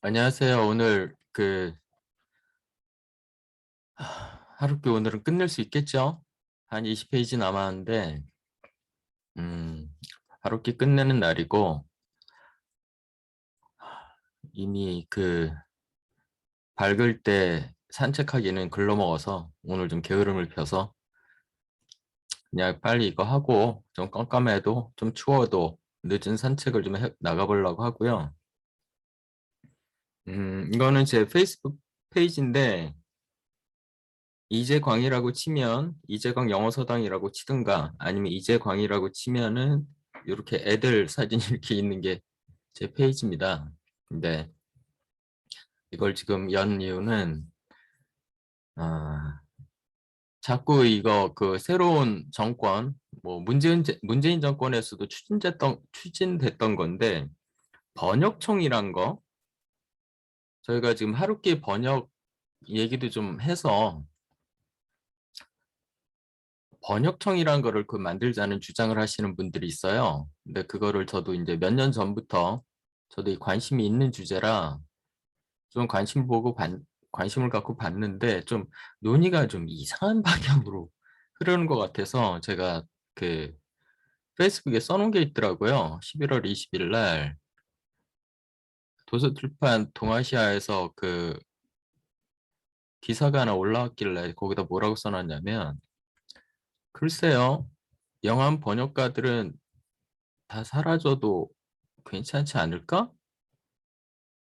안녕하세요. 오늘 하루께 오늘은 끝낼 수 있겠죠? 한 20페이지 남았는데 음, 하루께 끝내는 날이고 이미 밝을 때 산책하기는 글러먹어서 오늘 좀 게으름을 펴서 그냥 빨리 이거 하고 좀 깜깜해도 좀 추워도 늦은 산책을 좀 나가보려고 하고요. 이거는 제 페이스북 페이지인데 이재광이라고 치면 이재광 영어서당이라고 치든가 아니면 이재광이라고 치면은 이렇게 애들 사진이 이렇게 있는 게 제 페이지입니다. 근데 이걸 지금 연 이유는 아, 자꾸 이거 새로운 정권 뭐 문재인 정권에서도 추진됐던 건데 번역청이란 거 저희가 지금 하루끼 번역 얘기도 좀 해서 번역청이란 거를 만들자는 주장을 하시는 분들이 있어요. 근데 그거를 저도 이제 몇 년 전부터 저도 관심이 있는 주제라 좀 관심을 갖고 봤는데 좀 논의가 좀 이상한 방향으로 흐르는 것 같아서 제가 그 페이스북에 써놓은 게 있더라고요. 11월 20일 날 도서출판 동아시아에서 기사가 하나 올라왔길래 거기다 뭐라고 써놨냐면 글쎄요. 영한 번역가들은 다 사라져도 괜찮지 않을까?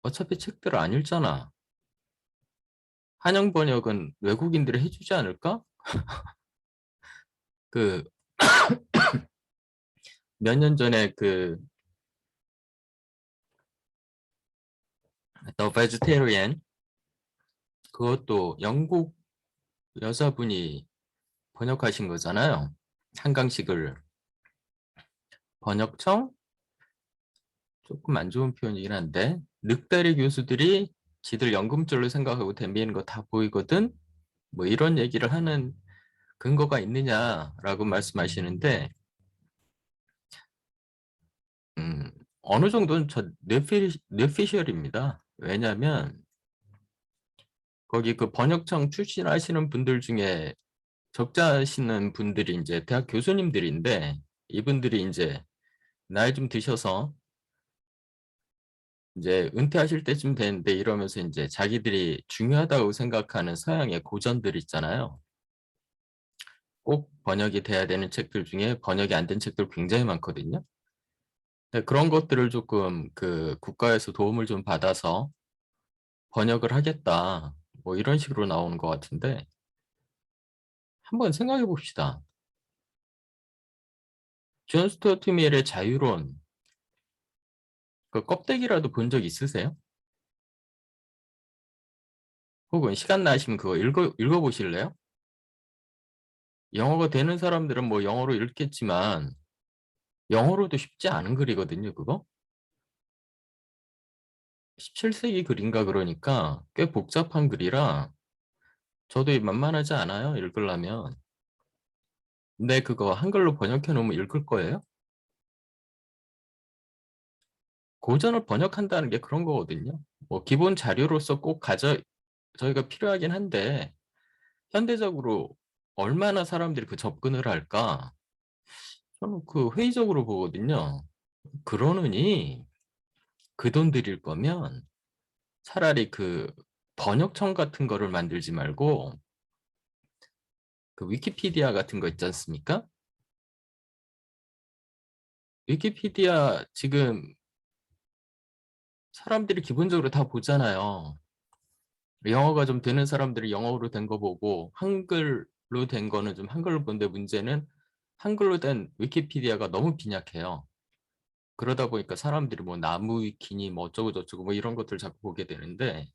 어차피 책들을 안 읽잖아. 한영 번역은 외국인들이 해주지 않을까? 그 몇 년 전에 The Vegetarian 그것도 영국 여자분이 번역하신 거잖아요. 한강식을 번역청 조금 안 좋은 표현이긴 한데 늑다리 교수들이 지들 연금줄로 생각하고 덤비는 거 다 보이거든. 뭐 이런 얘기를 하는 근거가 있느냐라고 말씀하시는데 음, 어느 정도는 뇌피셜입니다. 왜냐하면 거기 번역청 출신하시는 분들 중에 적자하시는 분들이 이제 대학 교수님들인데 이분들이 이제 나이 좀 드셔서 이제 은퇴하실 때쯤 되는데 이러면서 이제 자기들이 중요하다고 생각하는 서양의 고전들 있잖아요. 꼭 번역이 돼야 되는 책들 중에 번역이 안 된 책들 굉장히 많거든요. 근데 그런 것들을 조금 국가에서 도움을 좀 받아서 번역을 하겠다. 뭐 이런 식으로 나오는 것 같은데 한번 생각해 봅시다. 존 스튜어트 밀의 자유론 그 껍데기라도 본 적 있으세요? 혹은 시간 나시면 그거 읽어보실래요? 영어가 되는 사람들은 뭐 영어로 읽겠지만 영어로도 쉽지 않은 글이거든요, 그거. 17세기 글인가 그러니까 꽤 복잡한 글이라 저도 만만하지 않아요, 읽으려면. 근데 그거 한글로 번역해 놓으면 읽을 거예요? 고전을 번역한다는 게 그런 거거든요. 뭐 기본 자료로서 저희가 필요하긴 한데 현대적으로 얼마나 사람들이 접근을 할까? 저는 회의적으로 보거든요. 그러느니 그 돈 들일 거면 차라리 번역청 같은 거를 만들지 말고 위키피디아 같은 거 있지 않습니까? 위키피디아 지금 사람들이 기본적으로 다 보잖아요. 영어가 좀 되는 사람들이 영어로 된 거 보고 한글로 된 거는 좀 한글로 보는데 문제는 한글로 된 위키피디아가 너무 빈약해요. 그러다 보니까 사람들이 뭐 나무 위키니 뭐 어쩌고 저쩌고 뭐 이런 것들 자꾸 보게 되는데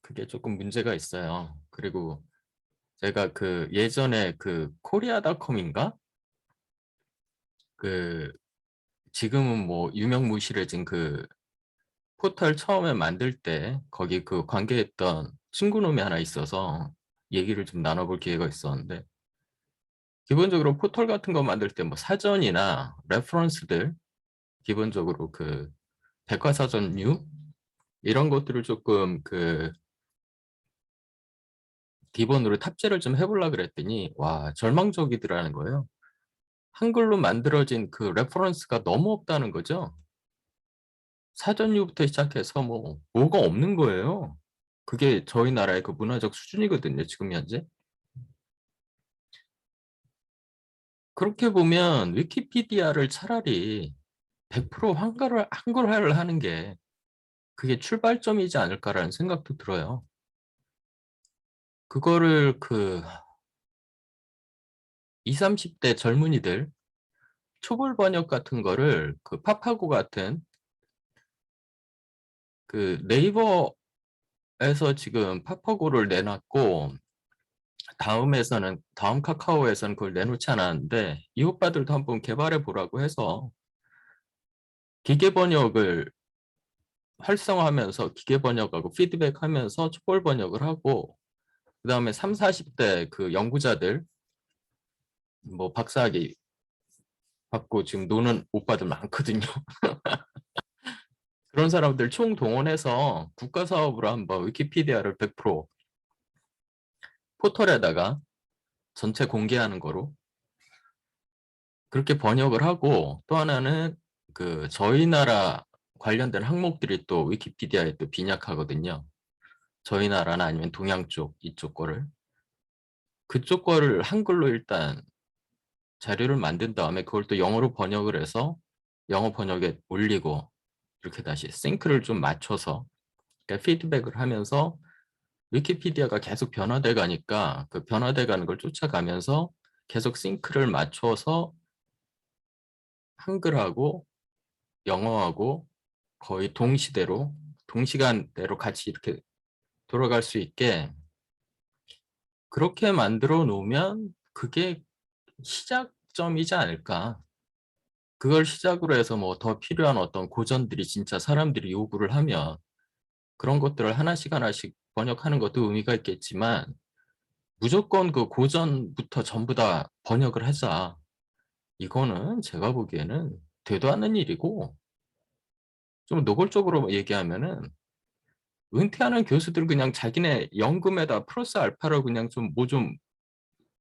그게 조금 문제가 있어요. 그리고 제가 예전에 코리아닷컴인가? 그 지금은 뭐 유명무실해진 포털 처음에 만들 때 거기 관계했던 친구놈이 하나 있어서 얘기를 좀 나눠볼 기회가 있었는데 기본적으로 포털 같은 거 만들 때 뭐 사전이나 레퍼런스들 기본적으로 백과사전류 이런 것들을 조금 기본으로 탑재를 좀 해보려고 그랬더니 와 절망적이더라는 거예요. 한글로 만들어진 그 레퍼런스가 너무 없다는 거죠. 사전류부터 시작해서 뭐가 없는 거예요. 그게 저희 나라의 그 문화적 수준이거든요, 지금 현재. 그렇게 보면 위키피디아를 차라리 100% 한글화를 하는 게 그게 출발점이지 않을까라는 생각도 들어요. 그거를 20, 30대 젊은이들 초벌 번역 같은 거를 그 파파고 같은 그 네이버에서 지금 파파고를 내놨고 다음 카카오에서는 그걸 내놓지 않았는데 이 오빠들도 한번 개발해 보라고 해서 기계 번역을 활성화하면서 기계 번역하고 피드백하면서 초벌 번역을 하고 그다음에 3, 40대 그 연구자들 뭐 박사학위 받고 지금 노는 오빠들 많거든요. 그런 사람들 총동원해서 국가 사업으로 한번 위키피디아를 100% 포털에다가 전체 공개하는 거로 그렇게 번역을 하고 또 하나는 저희 나라 관련된 항목들이 또 위키피디아에 또 빈약하거든요. 저희 나라나 아니면 동양 쪽 이쪽 거를 그쪽 거를 한글로 일단 자료를 만든 다음에 그걸 또 영어로 번역을 해서 영어 번역에 올리고 이렇게 다시 싱크를 좀 맞춰서 그러니까 피드백을 하면서 위키피디아가 계속 변화돼 가니까 그 변화돼 가는 걸 쫓아가면서 계속 싱크를 맞춰서 한글하고 영어하고 거의 동시간대로 같이 이렇게 돌아갈 수 있게 그렇게 만들어 놓으면 그게 시작점이지 않을까. 그걸 시작으로 해서 뭐 더 필요한 어떤 고전들이 진짜 사람들이 요구를 하면 그런 것들을 하나씩 하나씩 번역하는 것도 의미가 있겠지만 무조건 그 고전부터 전부 다 번역을 하자. 이거는 제가 보기에는 되도 않는 일이고 좀 노골적으로 얘기하면은 은퇴하는 교수들 그냥 자기네 연금에다 플러스 알파로 그냥 좀 뭐 좀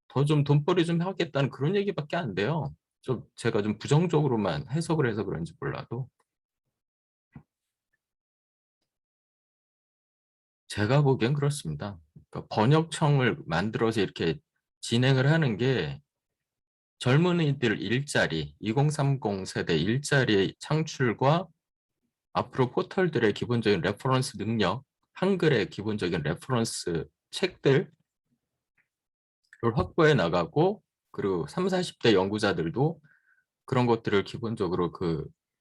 더 좀 돈벌이 좀 하겠다는 그런 얘기밖에 안 돼요. 좀 제가 좀 부정적으로만 해석을 해서 그런지 몰라도 제가 보기엔 그렇습니다. 그러니까 번역청을 만들어서 이렇게 진행을 하는 게 젊은이들 일자리, 2030 세대 일자리 창출과 앞으로 포털들의 기본적인 레퍼런스 능력, 한글의 기본적인 레퍼런스 책들을 확보해 나가고 그리고 3, 40대 연구자들도 그런 것들을 기본적으로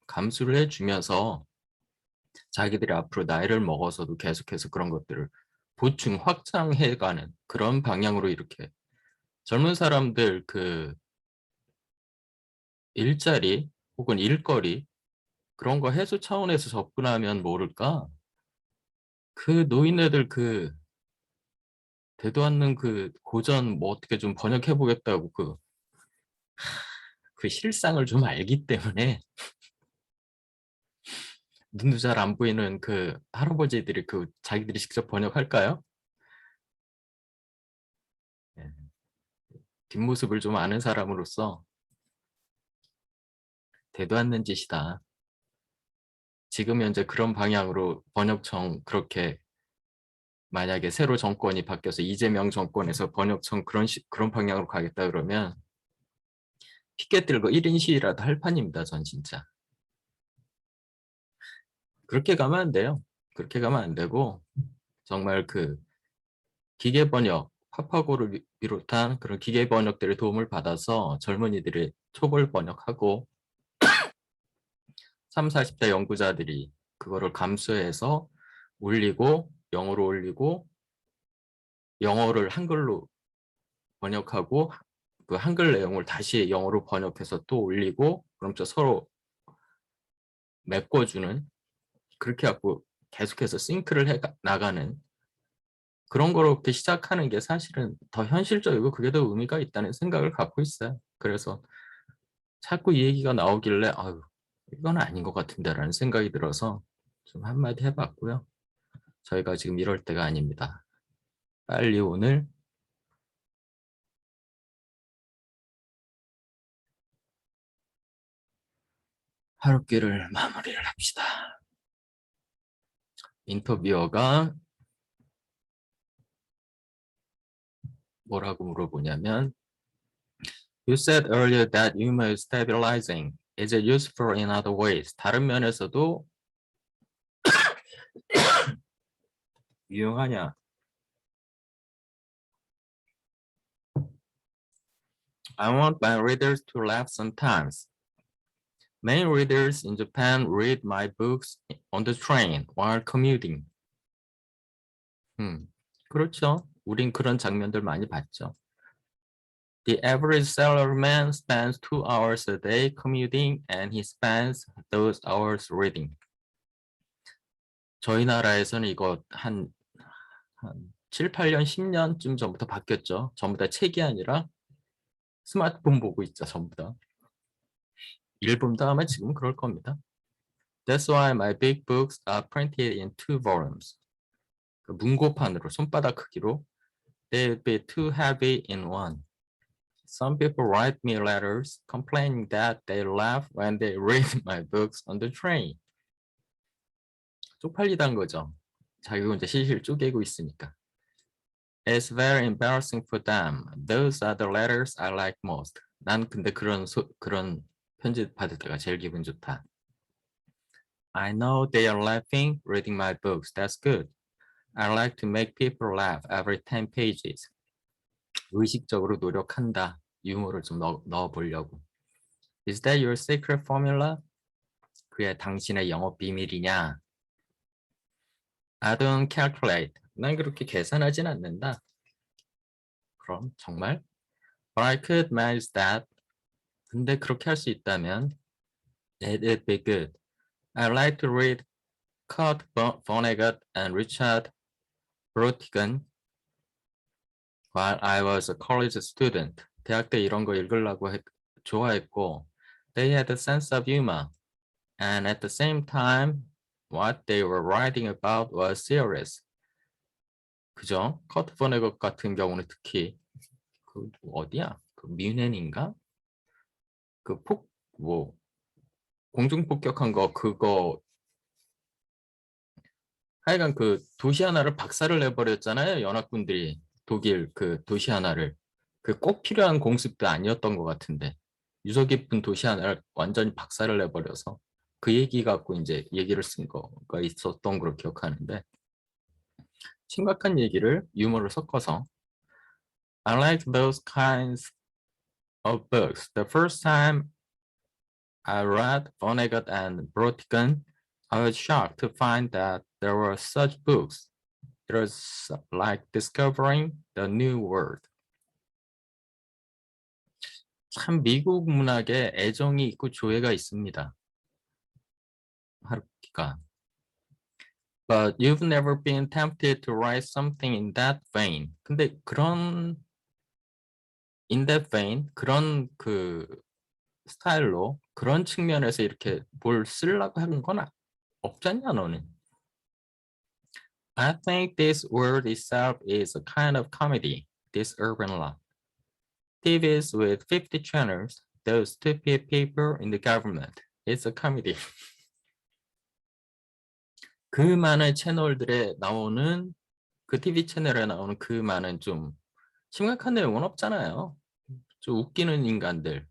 감수를 해주면서 자기들이 앞으로 나이를 먹어서도 계속해서 그런 것들을 보충, 확장해가는 그런 방향으로 이렇게 젊은 사람들 일자리 혹은 일거리 그런 거 해소 차원에서 접근하면 모를까? 노인네들 되도 않는 고전 뭐 어떻게 좀 번역해 보겠다고 그 실상을 좀 알기 때문에 눈도 잘 안 보이는 할아버지들이 자기들이 직접 번역할까요? 예, 뒷모습을 좀 아는 사람으로서 되도 않는 짓이다. 지금 현재 그런 방향으로 번역청 그렇게 만약에 새로 정권이 바뀌어서 이재명 정권에서 번역청 그런 방향으로 가겠다 그러면 피켓 들고 1인 시위라도 할 판입니다. 전 진짜. 그렇게 가면 안 돼요. 그렇게 가면 안 되고 정말 기계 번역, 파파고를 비롯한 그런 기계 번역들의 도움을 받아서 젊은이들이 초벌 번역하고 3, 40대 연구자들이 그거를 감수해서 올리고 영어로 올리고 영어를 한글로 번역하고 그 한글 내용을 다시 영어로 번역해서 또 올리고 그럼 저 서로 메꿔주는 그렇게 갖고 계속해서 싱크를 해 나가는 그런 거로 이렇게 시작하는 게 사실은 더 현실적이고 그게 더 의미가 있다는 생각을 갖고 있어요. 그래서 자꾸 이 얘기가 나오길래 아유 이건 아닌 것 같은데라는 생각이 들어서 좀 한마디 해봤고요. 저희가 지금 이럴 때가 아닙니다. 빨리 오늘 하루끼를 마무리를 합시다. 인터뷰어가 뭐라고 물어보냐면 You said earlier that humor is stabilizing. Is it useful in other ways? 다른 면에서도 유용하냐? I want my readers to laugh sometimes. Many readers in Japan read my books on the train while commuting. 그렇죠. 우린 그런 장면들 많이 봤죠. The average salaryman spends 2 hours a day commuting and he spends those hours reading. 저희 나라에서는 이거 한 7, 8년, 10년쯤 전부터 바뀌었죠. 전부 다 책이 아니라 스마트폰 보고 있죠. 전부 다. 일본도 아마 지금 그럴 겁니다. That's why my big books are printed in 2 volumes. 그 문고판으로 손바닥 크기로 they'd be too heavy in one. Some people write me letters complaining that they laugh when they read my books on the train. 쪽팔리다는 거죠. 자기가 혼자 실실 쪼개고 있으니까. It's very embarrassing for them. Those are the letters I like most. 난 근데 그런 편지 받을 때가 제일 기분 좋다. I know they are laughing reading my books. That's good. I like to make people laugh every 10 pages. 의식적으로 노력한다. 유머를 좀 넣어보려고. Is that your secret formula? 그게 당신의 영업 비밀이냐? I don't calculate. 난 그렇게 계산하진 않는다. 그럼 정말? But I could manage that. 근데 그렇게 할 수 있다면 it'd be good. I like to read Kurt Vonnegut and Richard Brautigan while I was a college student. 대학 때 이런 거 읽으려고 좋아했고 they had a sense of humor and at the same time what they were writing about was serious. 그죠? 커트 버네것 같은 경우는 특히 그 어디야? 그 뮌헨인가? 그 공중 폭격한 거 그거 하여간 그 도시 하나를 박살을 내버렸잖아요. 연합군들이 독일 그 도시 하나를 그 꼭 필요한 공습도 아니었던 것 같은데 유서 깊은 도시 하나를 완전히 박살을 내버려서 그 얘기 갖고 이제 얘기를 쓴 거가 있었던 걸로 기억하는데 심각한 얘기를 유머를 섞어서 I like those kinds of books. The first time I read Vonnegut and Brautigan, I was shocked to find that there were such books. It was like discovering the new world. 참 미국 문학에 애정이 있고 조예가 있습니다. 하루키가. But you've never been tempted to write something in that vein. 근데 그런 in that vein 그런 그 스타일로 그런 측면에서 이렇게 뭘 쓰려고 하는 건 없잖냐 너는. I think this word itself is a kind of comedy, this urban lot. TVs with 50 channels, those stupid people in the government. It's a comedy. 그 많은 채널들에 나오는 그 TV 채널에 나오는 그 많은 좀 심각한 내용은 없잖아요. 좀 웃기는 인간들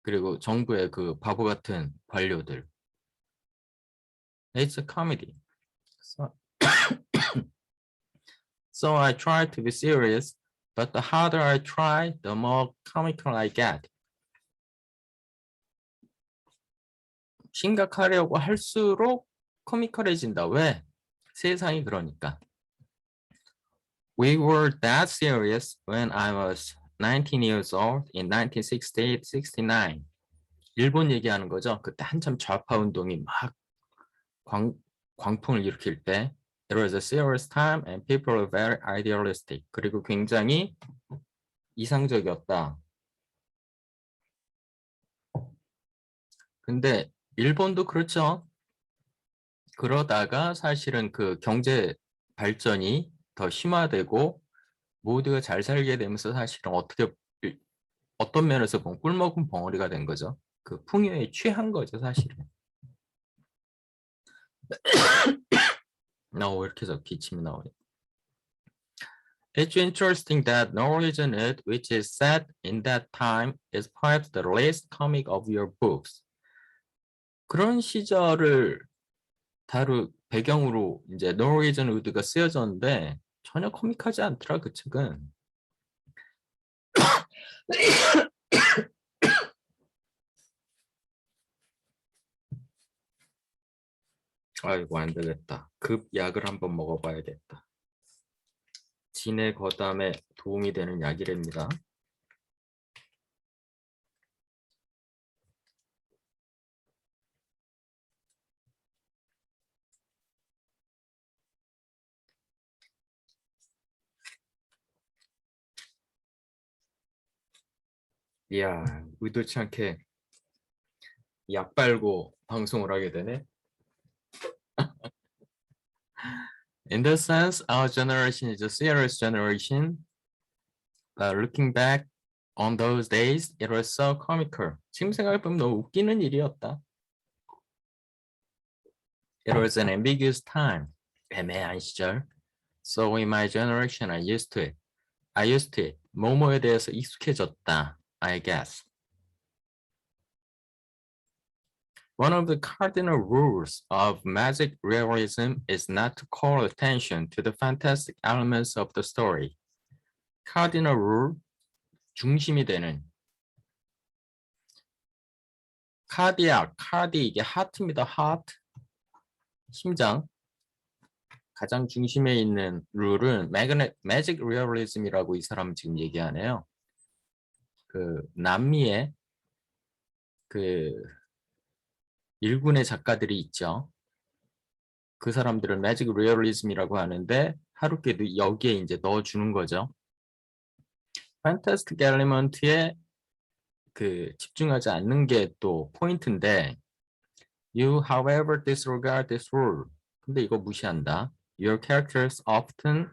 그리고 정부의 그 바보 같은 관료들. It's a comedy. So I try to be serious, but the harder I try, the more comical I get. 심각하려고 할수록 코미컬해진다. 왜? 세상이 그러니까. We were that serious when I was 19 years old in 1968-69. 일본 얘기하는 거죠. 그때 한참 좌파 운동이 막 광풍을 일으킬 때 It was a serious time and people were very idealistic. 그리고 굉장히 이상적이었다. 근데 일본도 그렇죠. 그러다가 사실은 그 경제 발전이 더 심화되고 모두가 잘 살게 되면서 사실은 어떤 면에서 보면 꿀먹은 벙어리가 된 거죠. 그 풍요에 취한 거죠, 사실은. 왜 이렇게 해서 기침이 나오네. It's interesting that Norwegian Wood, which is set in that time, is perhaps the least comic of your books. 그런 시절을 배경으로 이제 Norwegian Wood가 쓰여졌는데 전혀 코믹하지 않더라, 그 책은. 아이고, 안 되겠다. 급 약을 한번 먹어봐야겠다. 진해 거담에 도움이 되는 약이랍니다. 이야, 의도치 않게 약 빨고 방송을 하게 되네. In that sense, our generation is a serious generation. Looking back on those days, it was so comical. 지금 생각해보면 너무 웃기는 일이었다. It was an ambiguous time. 애매한 시절. So in my generation, I used to it. 뭐뭐에 대해서 익숙해졌다. I guess. One of the cardinal rules of magic realism is not to call attention to the fantastic elements of the story. Cardinal rule, 중심이 되는. 카디 이게 하트입니다. 하트, 심장. 가장 중심에 있는 룰은 매직 리얼리즘이라고 이 사람은 지금 얘기하네요. 그 남미의 그 일군의 작가들이 있죠. 그 사람들은 매직 리얼리즘이라고 하는데 하루께도 여기에 이제 넣어주는 거죠. 판타스틱 엘리먼트에 그 집중하지 않는 게 또 포인트인데 You, however, disregard this rule. 근데 이거 무시한다. Your characters often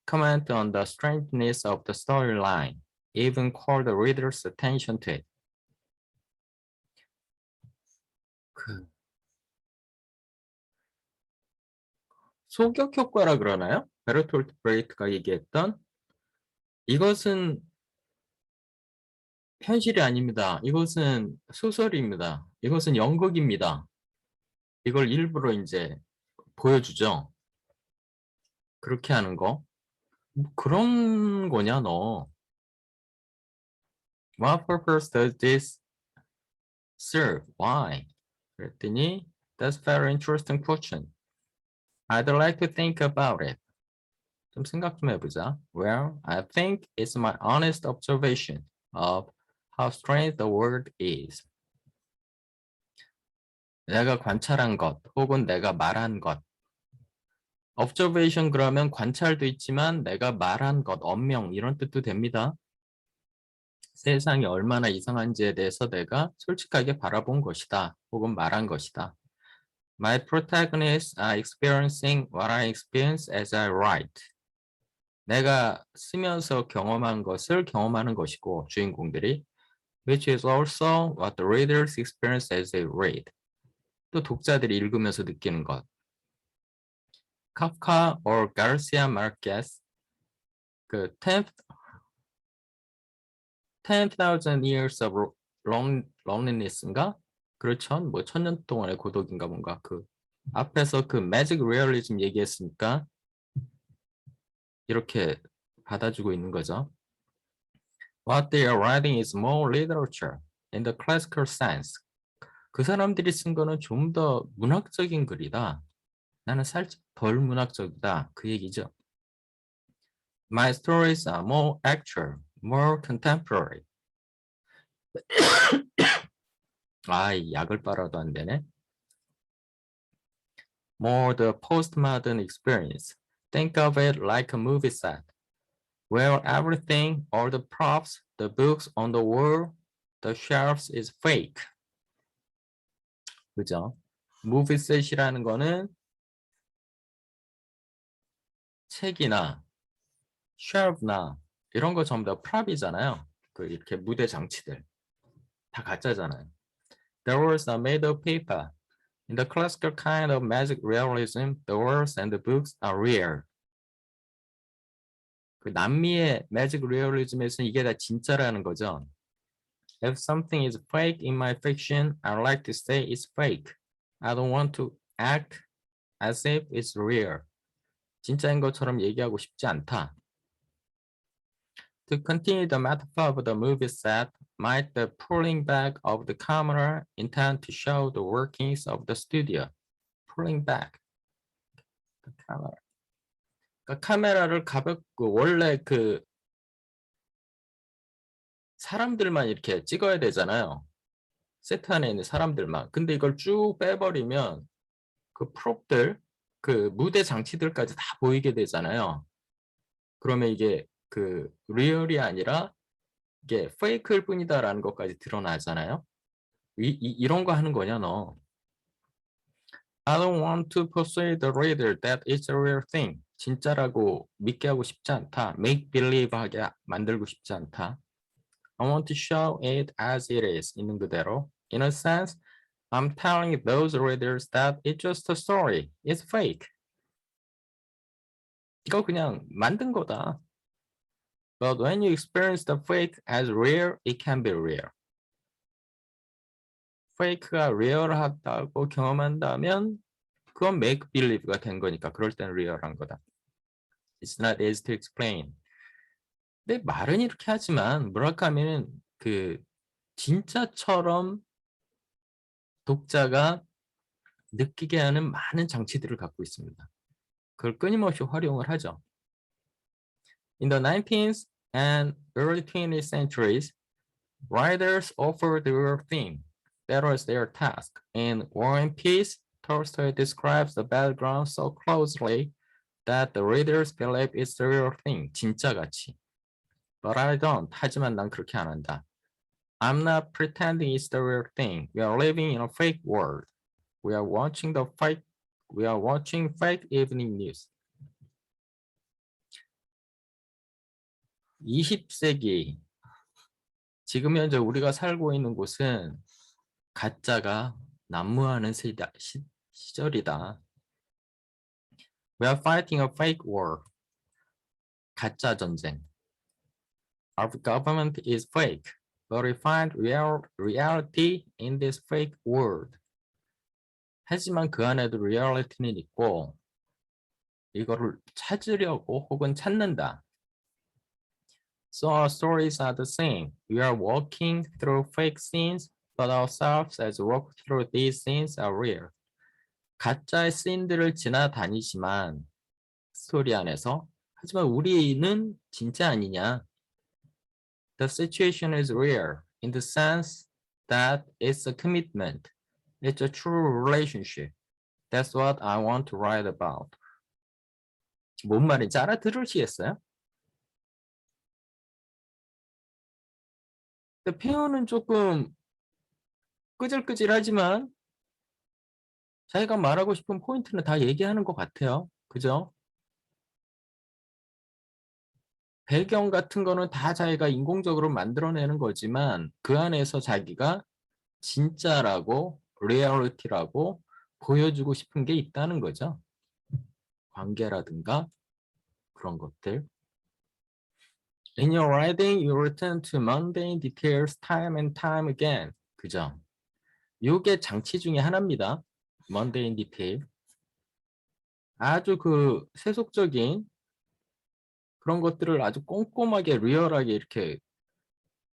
comment on the strangeness of the storyline, even call the reader's attention to it. 소격 효과라 그러나요? 베르톨트 브레이트가 얘기했던 이것은 현실이 아닙니다. 이것은 소설입니다. 이것은 연극입니다. 이걸 일부러 이제 보여주죠. 그렇게 하는 거. 뭐 그런 거냐, 너. What purpose does this serve? Why? 그랬더니 That's very interesting question. I'd like to think about it. 좀 생각 좀 해보자. Well, I think it's my honest observation of how strange the world is. 내가 관찰한 것 혹은 내가 말한 것. observation 그러면 관찰도 있지만 내가 말한 것, 언명 이런 뜻도 됩니다. 세상이 얼마나 이상한지에 대해서 내가 솔직하게 바라본 것이다 혹은 말한 것이다. My protagonists are experiencing what I experience as I write. 내가 쓰면서 경험한 것을 경험하는 것이고 주인공들이 which is also what the readers experience as they read. 또 독자들이 읽으면서 느끼는 것. 카프카 or Garcia Marquez 그 10,000 years of loneliness인가? 그렇죠. 뭐 1000년 동안의 고독인가 뭔가 그 앞에서 그 매직 리얼리즘 얘기했으니까 이렇게 받아주고 있는 거죠. What they are writing is more literature in the classical sense. 그 사람들이 쓴 거는 좀 더 문학적인 글이다. 나는 살짝 덜 문학적이다. 그 얘기죠. My stories are more actual, more contemporary. 이 약을 빨아도 안 되네. More the postmodern experience. Think of it like a movie set, where everything, all the props, the books on the wall, the shelves is fake. 그죠? 무비셋이라는 거는 책이나 쉘프나 이런 거 전부 다 프랍이잖아요. 그 이렇게 무대 장치들 다 가짜잖아요. The words are made of paper. In the classical kind of magic realism, the words and the books are real. 그 남미의 매직 리얼리즘에서는 이게 다 진짜라는 거죠. If something is fake in my fiction, I like to say it's fake. I don't want to act as if it's real. 진짜인 것처럼 얘기하고 싶지 않다. To continue the metaphor of the movie set, might the pulling back of the camera intend to show the workings of the studio? Pulling back the camera. 그러니까 카메라를 가볍고 원래 그 사람들만 이렇게 찍어야 되잖아요. 세트 안에 있는 사람들만. 근데 이걸 쭉 빼버리면 그 프롭들, 그 무대 장치들까지 다 보이게 되잖아요. 그러면 이게 그 리얼이 아니라 이게 페이크일 뿐이다라는 것까지 드러나잖아요. 이런 거 하는 거냐 너. I don't want to persuade the reader that it's a real thing. 진짜라고 믿게 하고 싶지 않다. Make believe 하게 만들고 싶지 않다. I want to show it as it is. 있는 그대로. In a sense, I'm telling those readers that it's just a story. It's fake. 이거 그냥 만든 거다. But when you experience the fake as real, it can be real. fake가 real하다고 경험한다면 그건 make believe가 된 거니까 그럴 땐 real한 거다. It's not easy to explain. 근데 말은 이렇게 하지만 무라카미는 그 진짜처럼 독자가 느끼게 하는 많은 장치들을 갖고 있습니다. 그걸 끊임없이 활용을 하죠. In the 19th and early 20th centuries, writers offered the real thing. That was their task. In War and Peace, Tolstoy describes the battleground so closely that the readers believe it's the real thing. 진짜같이. But I don't. 하지만 난 그렇게 안 한다. I'm not pretending it's the real thing. We are living in a fake world. We are watching fake evening news. 20세기 지금 현재 우리가 살고 있는 곳은 가짜가 난무하는 시절이다. We are fighting a fake war. 가짜 전쟁. Our government is fake, but we find reality in this fake world. 하지만 그 안에도 리얼리티는 있고 이거를 찾으려고 혹은 찾는다. So our stories are the same. We are walking through fake scenes, but ourselves as we walk through these scenes are real. 가짜의 씬들을 지나다니지만 스토리 안에서 하지만 우리는 진짜 아니냐. The situation is real in the sense that it's a commitment. It's a true relationship. That's what I want to write about. 뭔 말인지 알아들으시겠어요? 표현은 조금 끄질끄질하지만 자기가 말하고 싶은 포인트는 다 얘기하는 것 같아요. 그죠? 배경 같은 거는 다 자기가 인공적으로 만들어내는 거지만 그 안에서 자기가 진짜라고 리얼리티라고 보여주고 싶은 게 있다는 거죠. 관계라든가 그런 것들. In your writing, you return to mundane details time and time again. 그죠? 이게 장치 중에 하나입니다. mundane detail. 아주 그 세속적인 그런 것들을 아주 꼼꼼하게 리얼하게 이렇게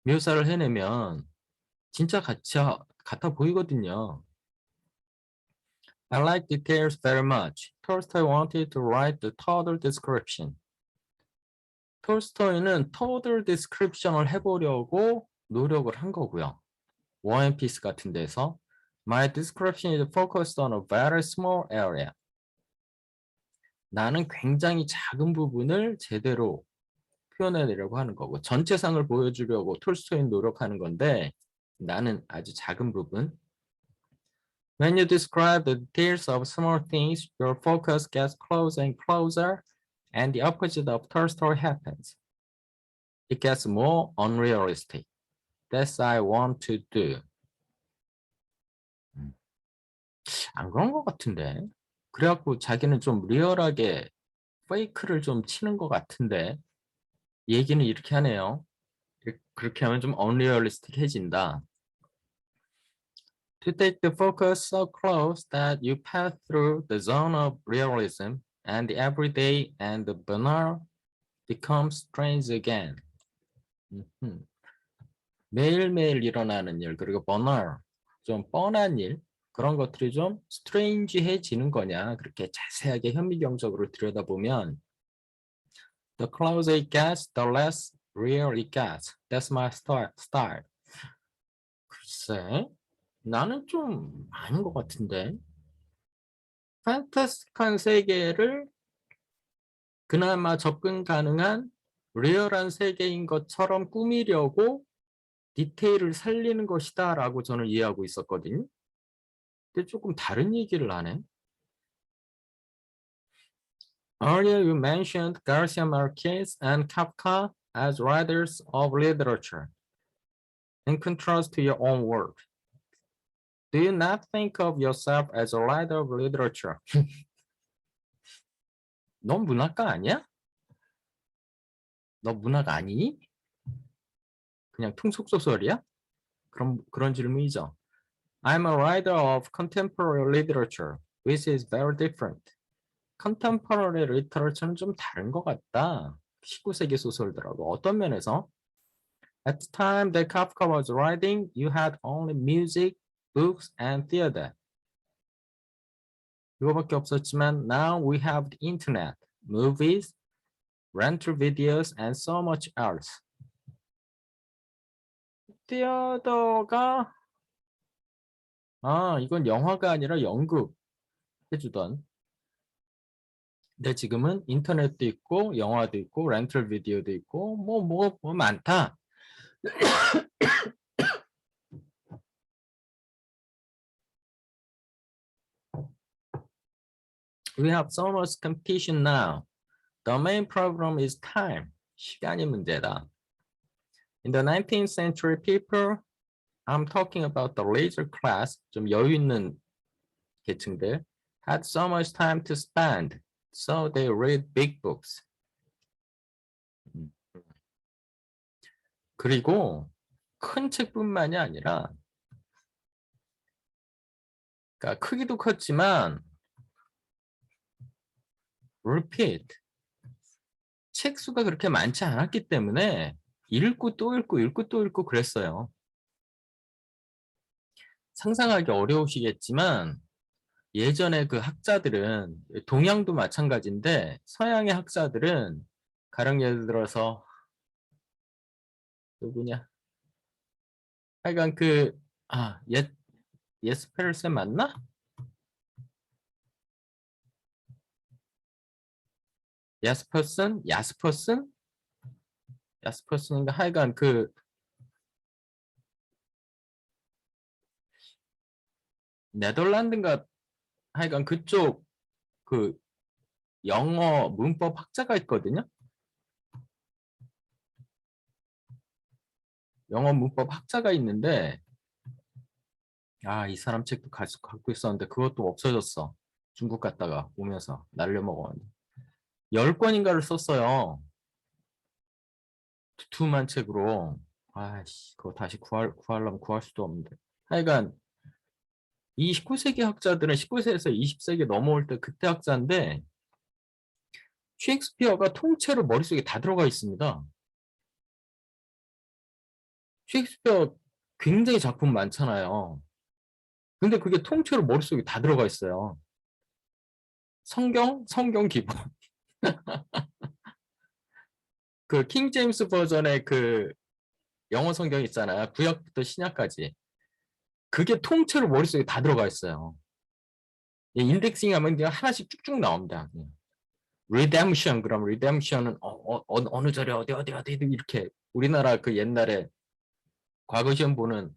묘사를 해내면 진짜 같아 보이거든요. I like details very much. Tolstoy wanted to write the total description. 톨스토이는 total description을 해보려고 노력을 한 거고요. War and Peace 같은 데서 My description is focused on a very small area. 나는 굉장히 작은 부분을 제대로 표현해내려고 하는 거고 전체상을 보여주려고 톨스토이는 노력하는 건데 나는 아주 작은 부분 When you describe the details of small things, your focus gets closer and closer, and the opposite of Tolstoy happens. It gets more unrealistic. That's I want to do. 안 그런 것 같은데. 그래갖고 자기는 좀 리얼하게 페이크를 좀 치는 것 같은데 얘기는 이렇게 하네요. 그렇게 하면 좀 unrealistic해진다. To take the focus so close that you pass through the zone of realism and the everyday and the banal becomes strange again. 매일매일 일어나는 일, 그리고 banal, 좀 뻔한 일, 그런 것들이 좀 strange해지는 거냐. 그렇게 자세하게 현미경적으로 들여다보면 the closer it gets, the less real it gets. That's my style. 글쎄, 나는 좀 아닌 것 같은데. 판타스틱한 세계를 그나마 접근 가능한 리얼한 세계인 것처럼 꾸미려고 디테일을 살리는 것이다 라고 저는 이해하고 있었거든요. 근데 조금 다른 얘기를 하네. Earlier you mentioned Garcia Marquez and Kafka as writers of literature in contrast to your own work. Do you not think of yourself as a writer of literature? 넌 문학가 아니야? 너 문학 아니니? 그냥 통속소설이야? 그런 질문이죠. I'm a writer of contemporary literature, which is very different. contemporary literature는 좀 다른 것 같다. 19세기 소설들하고 어떤 면에서? At the time that Kafka was writing, you had only music, books, and theater. 이거밖에 없었지만 now we have the internet, movies, rental videos, and so much else. 티어더가 이건 영화가 아니라 연극 해주던. 근데 지금은 인터넷도 있고 영화도 있고 렌털 비디오도 있고 뭐 많다. We have so much competition now. The main problem is time. 시간이 문제다. In the 19th century people, I'm talking about the leisure class, 좀 여유 있는 계층들, had so much time to spend, so they read big books. 그리고 큰 책뿐만이 아니라, 그러니까 크기도 컸지만, repeat, 책 수가 그렇게 많지 않았기 때문에 읽고 또 읽고 읽고 또 읽고 그랬어요. 상상하기 어려우시겠지만 예전에 그 학자들은 동양도 마찬가지인데 서양의 학자들은 가령 예를 들어서 누구냐? 하여간 예스페르센 맞나? 야스퍼슨인가 하여간 네덜란드인가 하여간 그쪽 영어 문법 학자가 있거든요. 영어 문법 학자가 있는데 이 사람 책도 갖고 있었는데 그것도 없어졌어. 중국 갔다가 오면서 날려먹었는데 10권인가를 썼어요. 두툼한 책으로. 그거 다시 구하려면 구할 수도 없는데. 하여간 이 19세기 학자들은 19세기에서 20세기 넘어올 때 그때 학자인데 셰익스피어가 통째로 머릿속에 다 들어가 있습니다. 셰익스피어 굉장히 작품 많잖아요. 근데 그게 통째로 머릿속에 다 들어가 있어요. 성경 기본. 킹 제임스 버전의 영어 성경 있잖아요. 구약부터 신약까지. 그게 통째로 머릿속에 다 들어가 있어요. 인덱싱 하면 그냥 하나씩 쭉쭉 나옵니다. 리뎀션, 그럼 리뎀션은 어느 절에 어디 이렇게 우리나라 옛날에 과거 시험 보는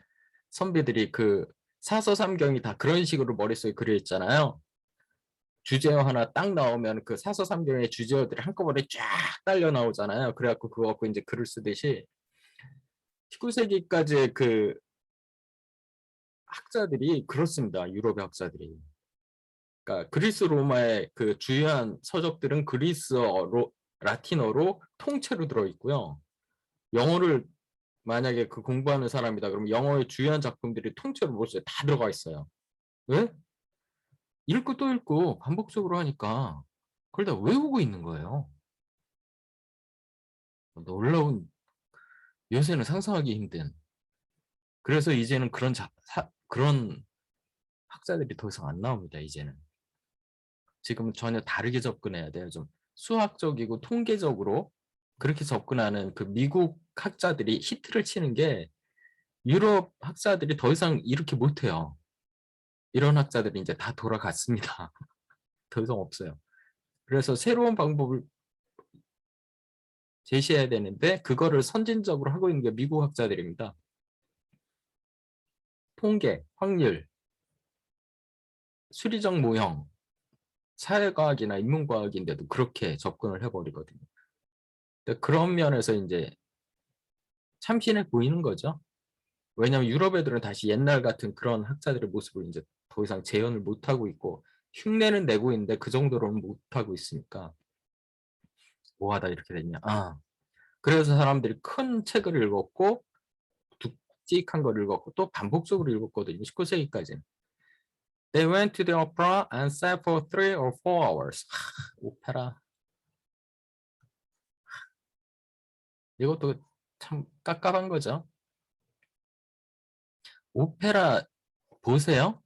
선배들이 사서삼경이 다 그런 식으로 머릿속에 그려 있잖아요. 주제어 하나 딱 나오면 그 사서삼경의 주제어들이 한꺼번에 쫙 딸려 나오잖아요. 그래갖고 그거 갖고 이제 글을 쓰듯이 19세기까지의 그 학자들이 그렇습니다. 유럽의 학자들이. 그러니까 그리스 로마의 그 주요한 서적들은 그리스어로 라틴어로 통째로 들어 있고요. 영어를 만약에 그 공부하는 사람이다 그러면 영어의 주요한 작품들이 통째로 모르겠어요. 다 들어가 있어요. 왜? 읽고 또 읽고 반복적으로 하니까 그걸 다 외우고 있는 거예요. 놀라운, 요새는 상상하기 힘든. 그래서 이제는 그런 학자들이 더 이상 안 나옵니다. 이제는. 지금 전혀 다르게 접근해야 돼요. 좀 수학적이고 통계적으로 그렇게 접근하는 그 미국 학자들이 히트를 치는 게 유럽 학자들이 더 이상 이렇게 못해요. 이런 학자들이 이제 다 돌아갔습니다. 더 이상 없어요. 그래서 새로운 방법을 제시해야 되는데 그거를 선진적으로 하고 있는 게 미국 학자들입니다. 통계, 확률, 수리적 모형, 사회과학이나 인문과학인데도 그렇게 접근을 해버리거든요. 그런 면에서 이제 참신해 보이는 거죠. 왜냐하면 유럽 애들은 다시 옛날 같은 그런 학자들의 모습을 이제 더 이상 재현을 못하고 있고 흉내는 내고 있는데 그 정도로는 못하고 있으니까 뭐하다 이렇게 됐냐. 그래서 사람들이 큰 책을 읽었고 굵직한 걸 읽었고 또 반복적으로 읽었거든요. 19세기까지는. They went to the opera and sat for 3 or 4 hours. 오페라. 이것도 참 깝깝한 거죠. 오페라 보세요.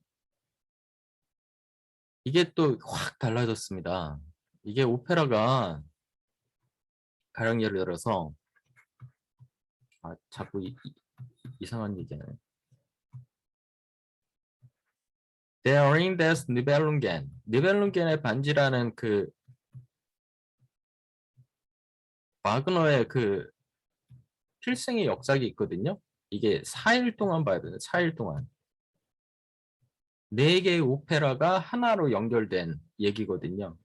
이게 또 확 달라졌습니다. 이게 오페라가 가령 예를 들어서 자꾸 이상한 얘기하네. Der Ring des Nibelungen. 니벨룽겐의 반지라는 그 와그너의 그 필생의 역작이 있거든요. 이게 4일 동안 봐야 돼요. 4일 동안. 4개의 오페라가 하나로 연결된 얘기거든요.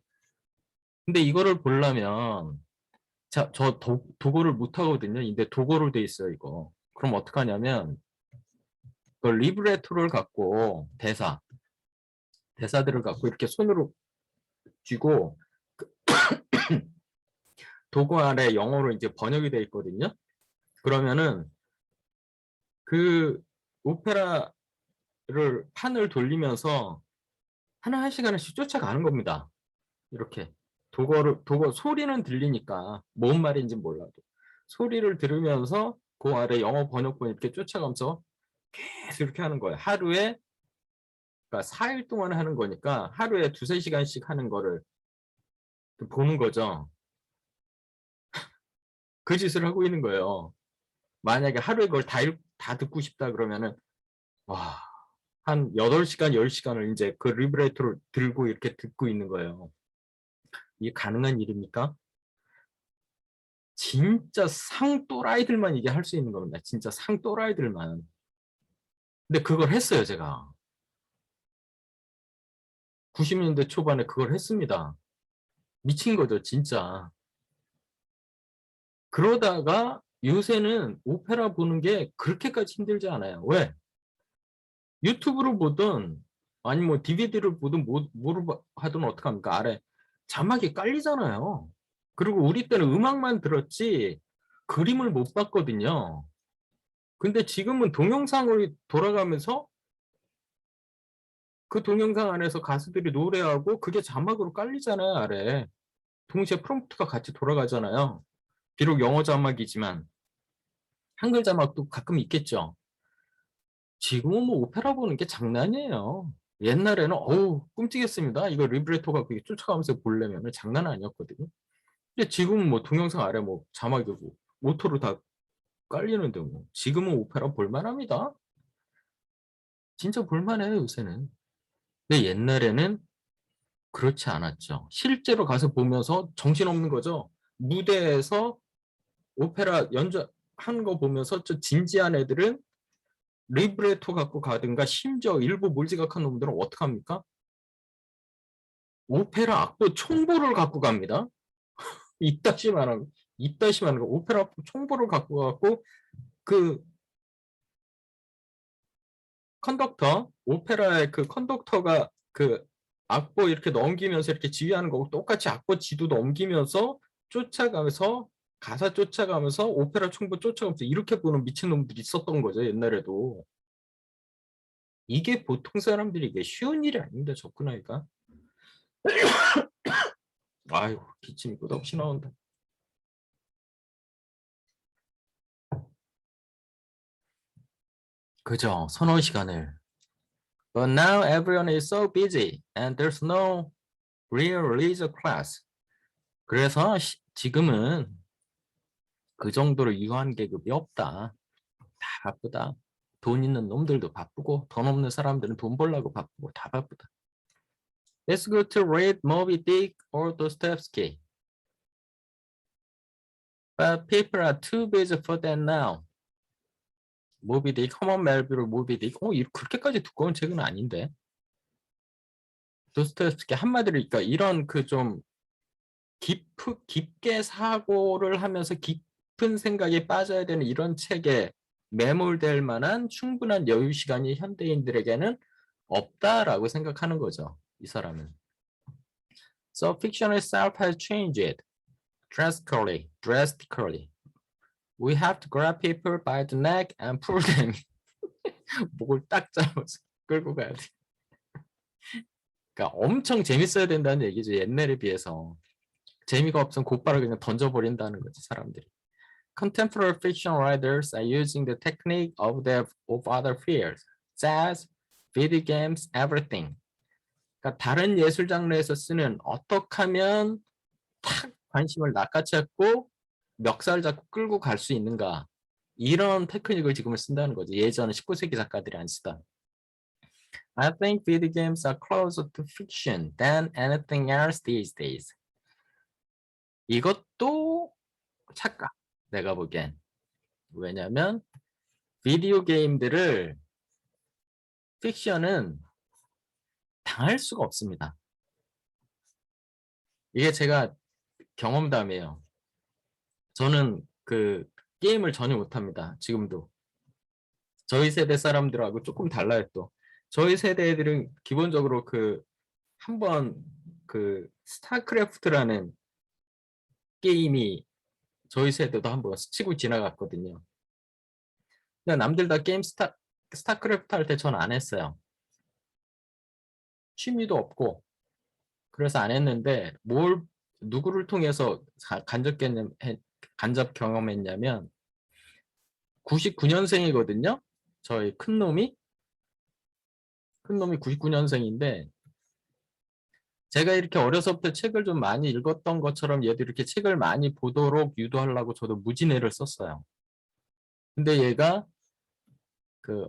근데 이거를 보려면 저 도고를 못 하거든요. 근데 도고로 돼 있어요, 이거. 그럼 어떡하냐면 그 리브레토를 갖고 대사들을 갖고 이렇게 손으로 쥐고 도구 아래 영어로 이제 번역이 돼 있거든요. 그러면은 그 오페라를 판을 돌리면서 한 시간씩 쫓아가는 겁니다. 이렇게 도거 소리는 들리니까 뭔 말인지 몰라도 소리를 들으면서 그 아래 영어 번역본 이렇게 쫓아가면서 계속 이렇게 하는 거예요. 하루에 그러니까 4일 동안 하는 거니까 하루에 2-3시간씩 하는 거를 보는 거죠. 그 짓을 하고 있는 거예요. 만약에 하루에 그걸 다 듣고 싶다 그러면은 와, 한 8시간, 10시간을 이제 그 리브레토를 들고 이렇게 듣고 있는 거예요. 이게 가능한 일입니까? 진짜 상또라이들만 이게 할 수 있는 겁니다. 진짜 상또라이들만. 근데 그걸 했어요, 제가. 90년대 초반에 그걸 했습니다. 미친 거죠, 진짜. 그러다가 요새는 오페라 보는 게 그렇게까지 힘들지 않아요. 왜? 유튜브를 보든 아니 뭐 DVD를 보든 뭐를 하든 어떡합니까? 아래 자막이 깔리잖아요. 그리고 우리 때는 음악만 들었지 그림을 못 봤거든요. 근데 지금은 동영상을 돌아가면서 그 동영상 안에서 가수들이 노래하고 그게 자막으로 깔리잖아요, 아래. 동시에 프롬프트가 같이 돌아가잖아요. 비록 영어 자막이지만 한글 자막도 가끔 있겠죠. 지금은 뭐 오페라 보는 게 장난이에요. 옛날에는 어우 끔찍했습니다. 이거 리브레토가 그게 쫓아가면서 보려면 장난 아니었거든요. 근데 지금은 뭐 동영상 아래 뭐 자막이고 오토로 다 깔리는데 뭐 지금은 오페라 볼만합니다. 진짜 볼만해요 요새는. 근데 옛날에는 그렇지 않았죠. 실제로 가서 보면서 정신없는 거죠. 무대에서 오페라 연주한 거 보면서 저 진지한 애들은 리브레토 갖고 가든가 심지어 일부 몰지각한 놈들은 어떡합니까? 오페라 악보 총보를 갖고 갑니다. 이따시만한 거 오페라 악보 총보를 갖고 가고 그 컨덕터 오페라의 그 컨덕터가 그 악보 이렇게 넘기면서 이렇게 지휘하는 거고 똑같이 악보 지도 넘기면서 쫓아가면서 가사 쫓아가면서 오페라 총보 쫓아가면서 이렇게 보는 미친놈들이 있었던 거죠 옛날에도. 이게 보통 사람들이 이게 쉬운 일이 아닙니다 접근하기가. 아이고 기침이 끝없이 나온다. 그죠 서너 시간을. But now everyone is so busy and there's no real leisure class. 그래서 지금은 그 정도로 유한 계급이 없다. 다 바쁘다. 돈 있는 놈들도 바쁘고 돈 없는 사람들은 돈 벌려고 바쁘고 다 바쁘다. It's good to read Moby Dick or Dostoevsky. But people are too busy for that now. 모비딕, 허먼 멜빌의 모비딕. 그렇게까지 두꺼운 책은 아닌데. 도스토옙스키 한마디로 그러니까 이런 그 좀 깊게 사고를 하면서 깊은 생각에 빠져야 되는 이런 책에 매몰될 만한 충분한 여유 시간이 현대인들에게는 없다라고 생각하는 거죠. 이 사람은. So fiction itself has changed drastically. We have to grab people by the neck and pull them. 목을 딱 잡아서 끌고 가야 돼. 그러니까 엄청 재밌어야 된다는 얘기죠. 옛날에 비해서. 재미가 없으면 곧바로 그냥 던져버린다는 거지 사람들이. Contemporary fiction writers are using the technique of other fields, jazz, video games, everything. 그러니까 다른 예술 장르에서 쓰는 어떻게 하면 탁 관심을 낚아챘고 멱살 잡고 끌고 갈 수 있는가 이런 테크닉을 지금은 쓴다는 거죠. 예전 19세기 작가들이 안 쓰던. I think video games are closer to fiction than anything else these days. 이것도 착각, 내가 보기엔. 왜냐면 비디오 게임들을 픽션은 당할 수가 없습니다. 이게 제가 경험담이에요. 저는 그 게임을 전혀 못합니다. 지금도. 저희 세대 사람들하고 조금 달라요 또. 저희 세대 애들은 기본적으로 그 한번 그 스타크래프트라는 게임이 저희 세대도 한번 스치고 지나갔거든요. 근데 남들 다 게임 스타크래프트 할 때 전 안 했어요. 취미도 없고 그래서 안 했는데 누구를 통해서 간접 경험했냐면 99년생이거든요. 저희 큰놈이 99년생인데 제가 이렇게 어려서부터 책을 좀 많이 읽었던 것처럼 얘도 이렇게 책을 많이 보도록 유도하려고 저도 무지내를 썼어요. 근데 얘가 그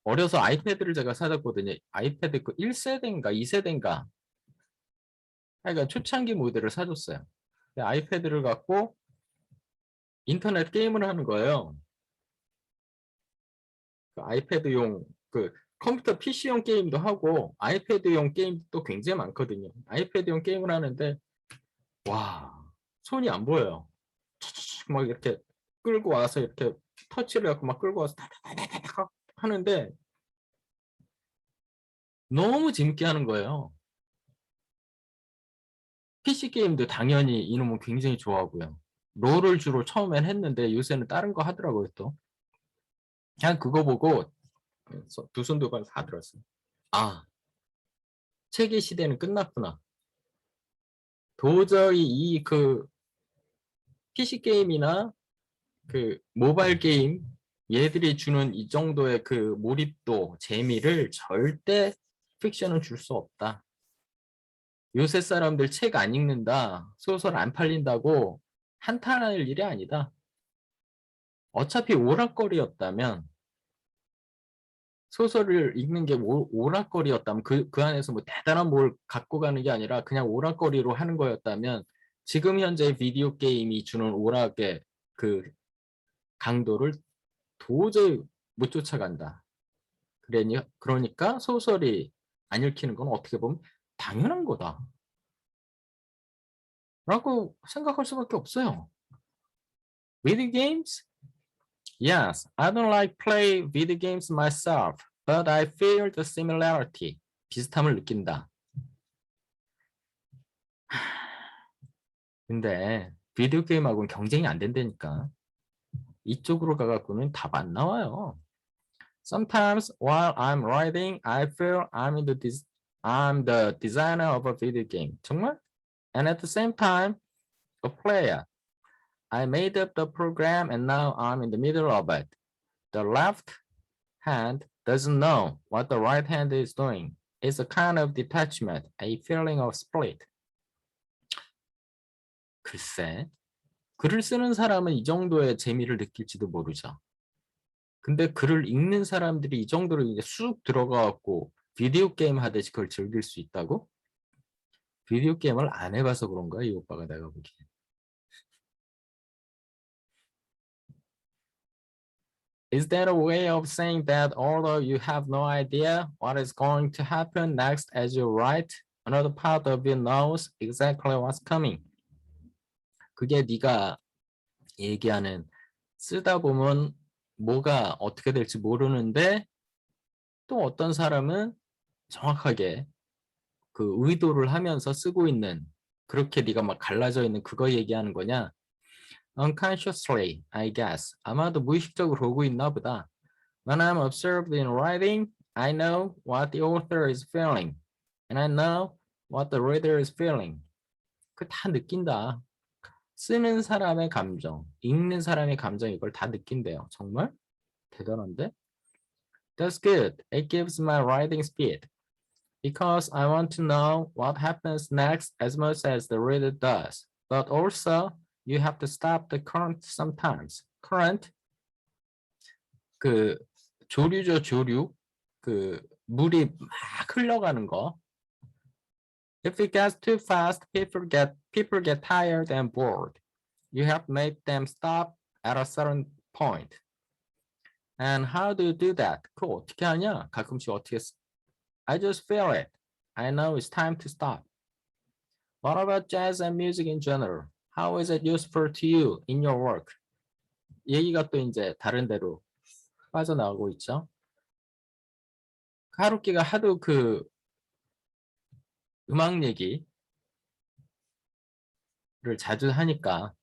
어려서 아이패드를 제가 사줬거든요. 아이패드 그 1세대인가 2세대인가 그러니까 초창기 모델을 사줬어요. 아이패드를 갖고 인터넷 게임을 하는 거예요. 그 아이패드용 그 컴퓨터 PC용 게임도 하고 아이패드용 게임도 굉장히 많거든요. 아이패드용 게임을 하는데 와 손이 안 보여요. 막 이렇게 끌고 와서 이렇게 터치를 갖고 막 끌고 와서 다다다다다 하는데 너무 재밌게 하는 거예요. PC 게임도 당연히 이놈은 굉장히 좋아하고요. 롤을 주로 처음엔 했는데 요새는 다른 거 하더라고요 또. 그냥 그거 보고 두 손 두 발 다 들었어요. 아, 책의 시대는 끝났구나. 도저히 이 그 PC 게임이나 그 모바일 게임 얘들이 주는 이 정도의 그 몰입도 재미를 절대 픽션은 줄 수 없다. 요새 사람들 책 안 읽는다, 소설 안 팔린다고 한탄할 일이 아니다. 어차피 오락거리였다면 소설을 읽는 게 오락거리였다면 그 안에서 뭐 대단한 뭘 갖고 가는 게 아니라 그냥 오락거리로 하는 거였다면 지금 현재 비디오 게임이 주는 오락의 그 강도를 도저히 못 쫓아간다. 그러니까 소설이 안 읽히는 건 어떻게 보면 당연한 거다. 라고 생각할 수밖에 없어요. Video games? Yes, I don't like play video games myself, but I feel the similarity. 비슷함을 느낀다. 근데 비디오 게임하고는 경쟁이 안 된다니까. 이쪽으로 가갖고는 답 안 나와요. Sometimes while I'm writing, I feel I'm the designer of a video game. 정말? And at the same time, a player. I made up the program and now I'm in the middle of it. The left hand doesn't know what the right hand is doing. It's a kind of detachment, a feeling of split. 글쎄, 글을 쓰는 사람은 이 정도의 재미를 느낄지도 모르죠. 근데 글을 읽는 사람들이 이 정도로 이제 쑥 들어가갖고 비디오 게임 하듯이 그걸 즐길 수 있다고? 비디오 게임을 안 해봐서 그런가, 이 오빠가 내가 보기엔. Is that a way of saying that although you have no idea what is going to happen next as you write, another part of you knows exactly what's coming? 그게 네가 얘기하는 쓰다 보면 뭐가 어떻게 될지 모르는데 또 어떤 사람은 정확하게 그 의도를 하면서 쓰고 있는 그렇게 네가 막 갈라져 있는 그거 얘기하는 거냐? Unconsciously, I guess. 아마도 무의식적으로 보고 있나 보다. When I'm observed in writing, I know what the author is feeling. And I know what the reader is feeling. 그 다 느낀다. 쓰는 사람의 감정, 읽는 사람의 감정 이걸 다 느낀대요. 정말 대단한데? That's good. It gives my writing speed. Because I want to know what happens next as much as the reader does. But also, you have to stop the current sometimes. Current, 그 조류죠, 조류. 그 물이 막 흘러가는 거. If it gets too fast, people get tired and bored. You have to make them stop at a certain point. And how do you do that? 그거 어떻게 하냐? 가끔씩 어떻게 I just feel it. I know it's time to stop. What about jazz and music in general? How is it useful to you in your work? 얘기가 또 이제 다른 데로 빠져나가고 있죠. 하루키가 하도 그 음악 얘기를 자주 하니까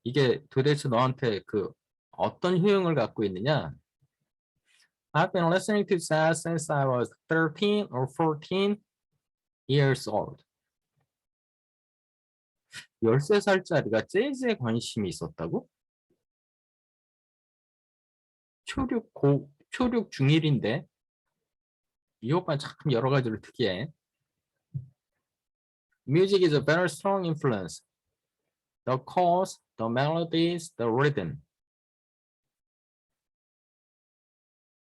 이게 도대체 너한테 그 어떤 효용을 갖고 있느냐? I've been listening to jazz since I was 13 or 14 years old. 13살짜리가 재즈에 관심이 있었다고? 초륙 중1인데 이 오빠는 참 여러 가지로 특이해. Music is a very strong influence. The chords, the melodies, the rhythm.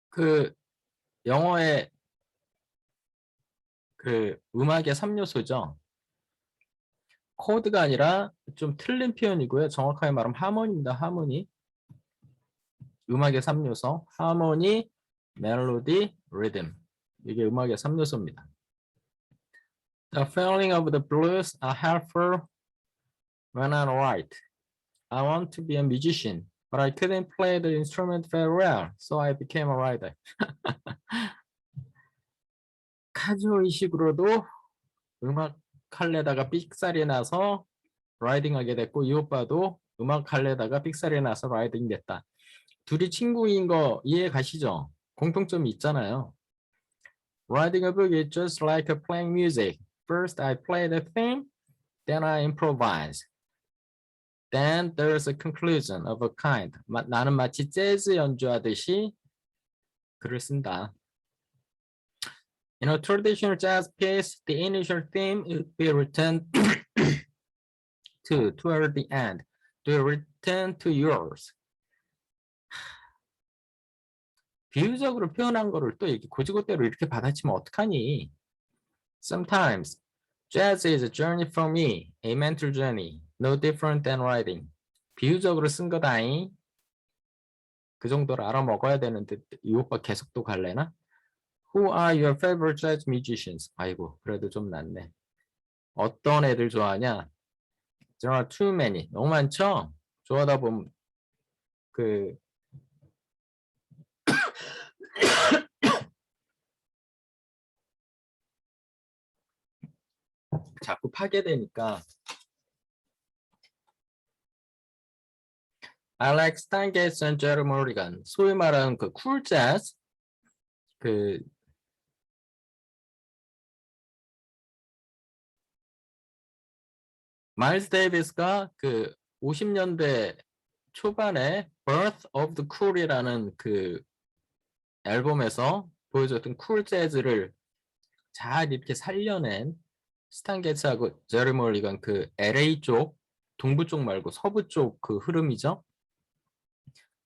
그 영어의 그 음악의 3요소죠. 코드가 아니라 좀 틀린 표현이고요. 정확하게 말하면 하모니입니다. 하모니. 음악의 3요소. 하모니, 멜로디, 리듬. 이게 음악의 3요소입니다. The feeling of the blues are helpful when I write. I want to be a musician, but I couldn't play the instrument very well, so I became a writer. 카주어의식으로도 음악 할래다가 삑살이 나서 라이딩하게 됐고 이 오빠도 음악 할래다가 삑살이 나서 라이딩 됐다. 둘이 친구인 거 이해 가시죠? 공통점이 있잖아요. Writing a book is just like playing music. First I play the theme, then I improvise. Then there's a conclusion of a kind. 나는 마치 재즈 연주하듯이 글을 쓴다. In a traditional jazz piece, the initial theme will be written toward the end. Do you return to yours? 비유적으로 표현한 거를 또 이렇게 고지고대로 이렇게 받아치면 어떡하니? Sometimes, jazz is a journey for me, a mental journey, no different than writing. 비유적으로 쓴 거다잉. 그 정도를 알아먹어야 되는데 이 오빠 계속 또 갈래나? Who are your favorite jazz musicians? 아이고, 그래도 좀 낫네. 어떤 애들 좋아하냐? There are too many. 너무 많죠? 좋아하다 보면 그 자꾸 파괴되니까. I like Stan Getz and Jerry Mulligan. 소위 말하는 그 쿨 재즈, 그 마일스 데이비스가 그 50년대 초반에 Birth of the Cool이라는 그 앨범에서 보여줬던 쿨 재즈를 잘 이렇게 살려낸 스탄 게츠하고 제리 멀리건 그 LA 쪽, 동부 쪽 말고 서부 쪽 그 흐름이죠.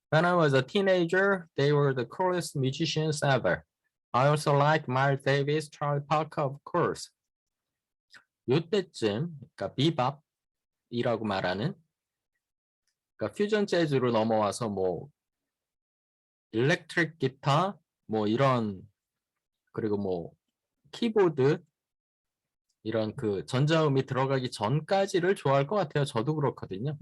When I was a teenager, they were the coolest musicians ever. I also like Miles Davis, Charlie Parker, of course. 요때쯤, 그러니까 비밥이라고 말하는, 그러니까 퓨전 재즈로 넘어와서 뭐 일렉트릭 기타, 뭐 이런, 그리고 뭐 키보드 이런 그 전자음이 들어가기 전까지를 좋아할 것 같아요. 저도 그렇거든요.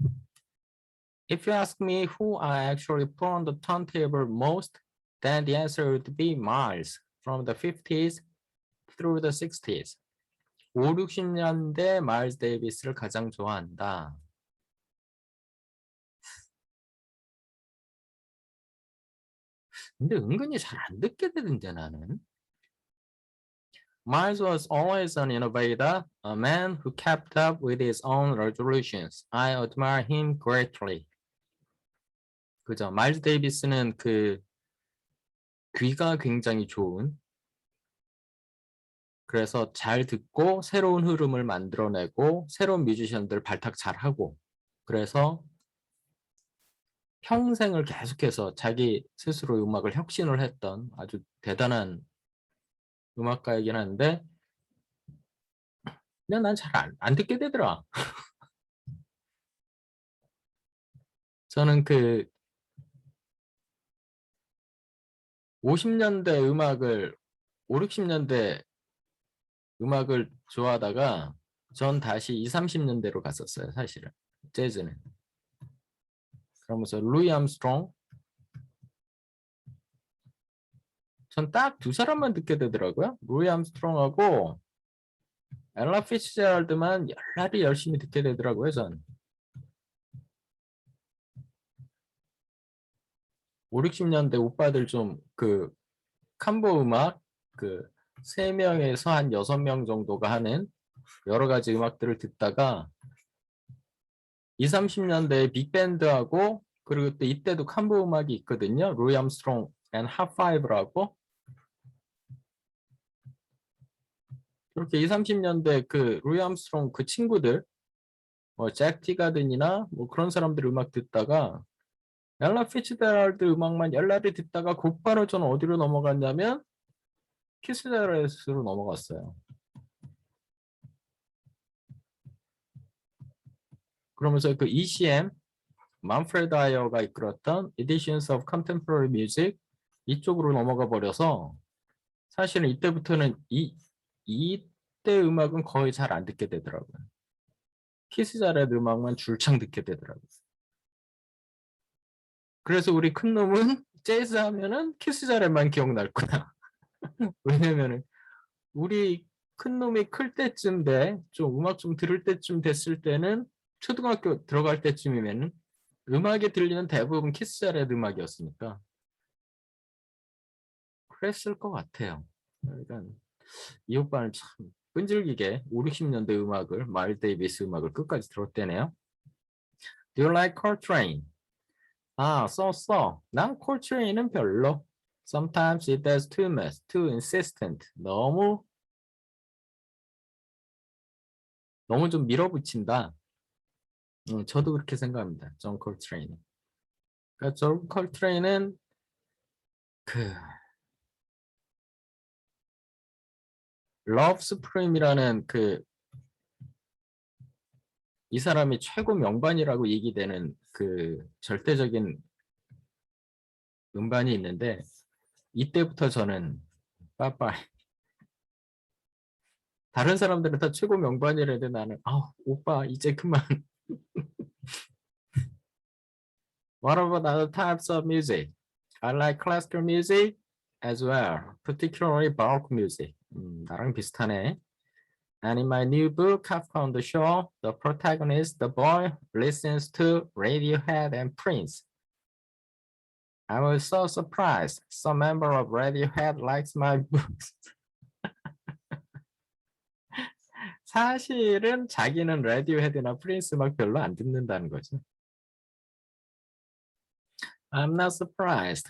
If you ask me who I actually put on the turntable most, then the answer would be Miles from the 50s through the 60s. 5, 60년대 마일스 데이비스를 가장 좋아한다. 근데 은근히 잘 안 듣게 되는데 나는. Miles was always an innovator, a man who kept up with his own resolutions. I admire him greatly. 그죠? 마일스 데이비스는 그 귀가 굉장히 좋은, 그래서 잘 듣고 새로운 흐름을 만들어내고 새로운 뮤지션들 발탁 잘하고, 그래서 평생을 계속해서 자기 스스로 음악을 혁신을 했던 아주 대단한 음악가이긴 한데 그냥 난 잘 안 듣게 되더라. 저는 그 50년대 음악을 5, 60년대 음악을 좋아하다가 전 다시 20, 30년대로 갔었어요. 사실은 재즈는. 그러면서 루이 암스트롱, 전 딱 두 사람만 듣게 되더라고요. 루이 암스트롱하고 엘라 피츠제럴드만 열날이 열심히 듣게 되더라고요. 전 5, 60년대 오빠들 좀 그 캄보 음악 그 3명에서 한 6명 정도가 하는 여러 가지 음악들을 듣다가 20, 30년대 빅밴드하고 그리고 또 이때도 캄보 음악이 있거든요. 루이 암스트롱 앤 핫파이브라고. 그렇게 20, 30년대 그 루이 암스트롱 그 친구들 잭 티가든이나 뭐 그런 사람들 음악 듣다가 엘라 피츠제럴드 음악만 열날이 듣다가 곧바로 저는 어디로 넘어갔냐면 키스자레스로 넘어갔어요. 그러면서 그 ECM, 만프레드 아이어가 이끌었던 Editions of Contemporary Music 이쪽으로 넘어가 버려서 사실은 이때부터는 이때 음악은 거의 잘 안 듣게 되더라고요. 키스자렛 음악만 줄창 듣게 되더라고요. 그래서 우리 큰 놈은 재즈 하면은 키스자렛만 기억날 거야. 왜냐면은 우리 큰 놈이 클 때쯤 좀 음악 좀 들을 때쯤 됐을 때는 초등학교 들어갈 때쯤이면은 음악에 들리는 대부분 키스자렛 음악이었으니까 그랬을 것 같아요. 그러니까 이 오빠는 참 끈질기게 5, 60년대 음악을 마일 데이비스 음악을 끝까지 들었대네요. Do you like Coltrane? 아, 써. 난 콜트레인은 별로. Sometimes it does too much, too insistent. 너무 좀 밀어붙인다. 저도 그렇게 생각합니다. 존 콜트레인. 그러니까 존 콜트레인은 그 러브 스프림이라는 그 이 사람이 최고 명반이라고 얘기되는 그 절대적인 음반이 있는데 이때부터 저는 빠빠이. 다른 사람들은 다 최고 명반이라는데 나는 오빠 이제 그만. What about other types of music? I like classical music as well, particularly baroque music. 나랑 비슷하네. And in my new book, Kafka on the Shore, the protagonist, the boy, listens to Radiohead and Prince. I was so surprised. Some member of Radiohead likes my books. 사실은 자기는 레디오헤드나 프린스 음악 별로 안 듣는다는 거죠. I'm not surprised.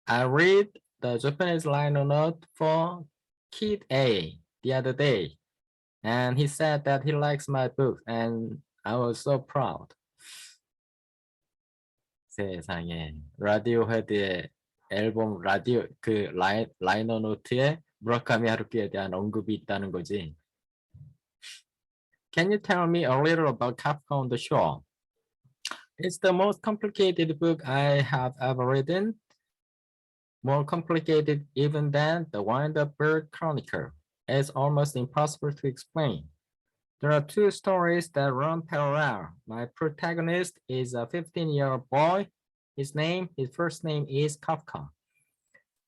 I read the Japanese liner note for Kid A the other day, and he said that he likes my book, and I was so proud. 세상에 라디오헤드의 앨범 라디오 그 라이너 노트에 무라카미 하루키에 대한 언급이 있다는 거지. Can you tell me a little about Kafka on the Shore? It's the most complicated book I have ever written. More complicated even than the Wind-Up Bird Chronicle. It's almost impossible to explain. There are two stories that run parallel. My protagonist is a 15-year-old boy. His first name is Kafka.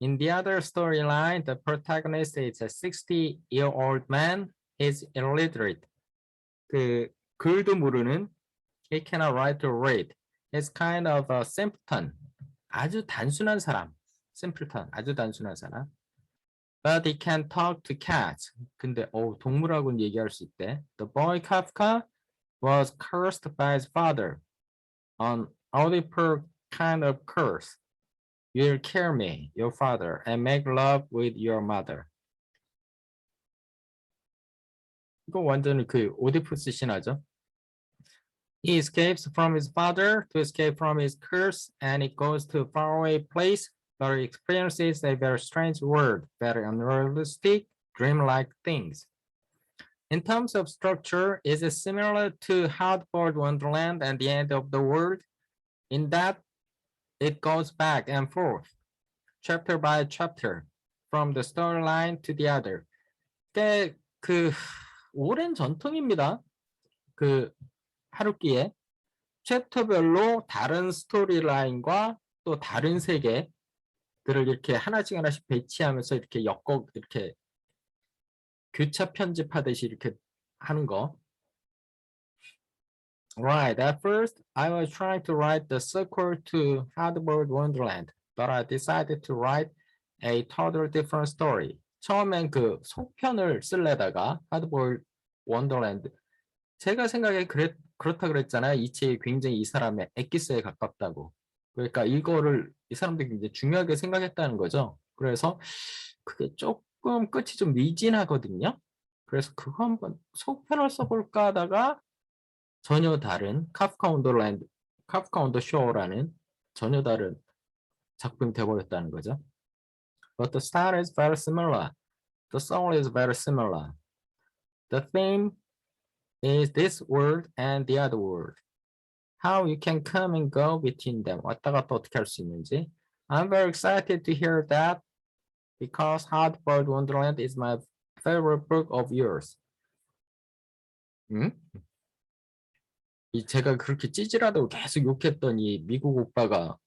In the other storyline, the protagonist is a 60-year-old man. He's illiterate. 그 글도 모르는. He cannot write or read. He's kind of a simpleton. 아주 단순한 사람. simpleton. 아주 단순한 사람. But he can talk to cats. 근데 동물하고는 얘기할 수 있대. The boy Kafka was cursed by his father. An Oedipal kind of curse. You'll kill me, your father, and make love with your mother. 이거 완전히 그 오디푸스 신화죠. He escapes from his father to escape from his curse, and he goes to a faraway place where he experiences a very strange world, very unrealistic, dreamlike things. In terms of structure, is it similar to Hardboiled Wonderland and the End of the World? In that, it goes back and forth, chapter by chapter, from the storyline to the other. 그 오랜 전통입니다. 그 하루키에 챕터별로 다른 스토리라인과 또 다른 세계들을 이렇게 하나씩 배치하면서 이렇게 이렇게 교차 편집하듯이 이렇게 하는 거. Right, at first I was trying to write the sequel to Hardboiled Wonderland, but I decided to write a totally different story. 처음엔 그 속편을 쓸래다가 Hardboiled Wonderland 제가 생각에 그렇다 그랬잖아요. 이 책이 굉장히 이 사람의 엑기스에 가깝다고. 그러니까 이거를 이 사람들이 굉장히 중요하게 생각했다는 거죠. 그래서 그게 조금 끝이 좀 미진하거든요. 그래서 그거 한번 속편을 써볼까 하다가 전혀 다른 카프카 온 더 쇼라는 전혀 다른 작품이 되어버렸다는 거죠. But the style is very similar. The song is very similar. The theme is this world and the other world. How you can come and go between them. 왔다 갔다 어떻게 할 수 있는지. I'm very excited to hear that because Hardboiled Wonderland is my favorite book of yours. 제가 그렇게 찌질하다고 계속 욕했던 이 미국 오빠가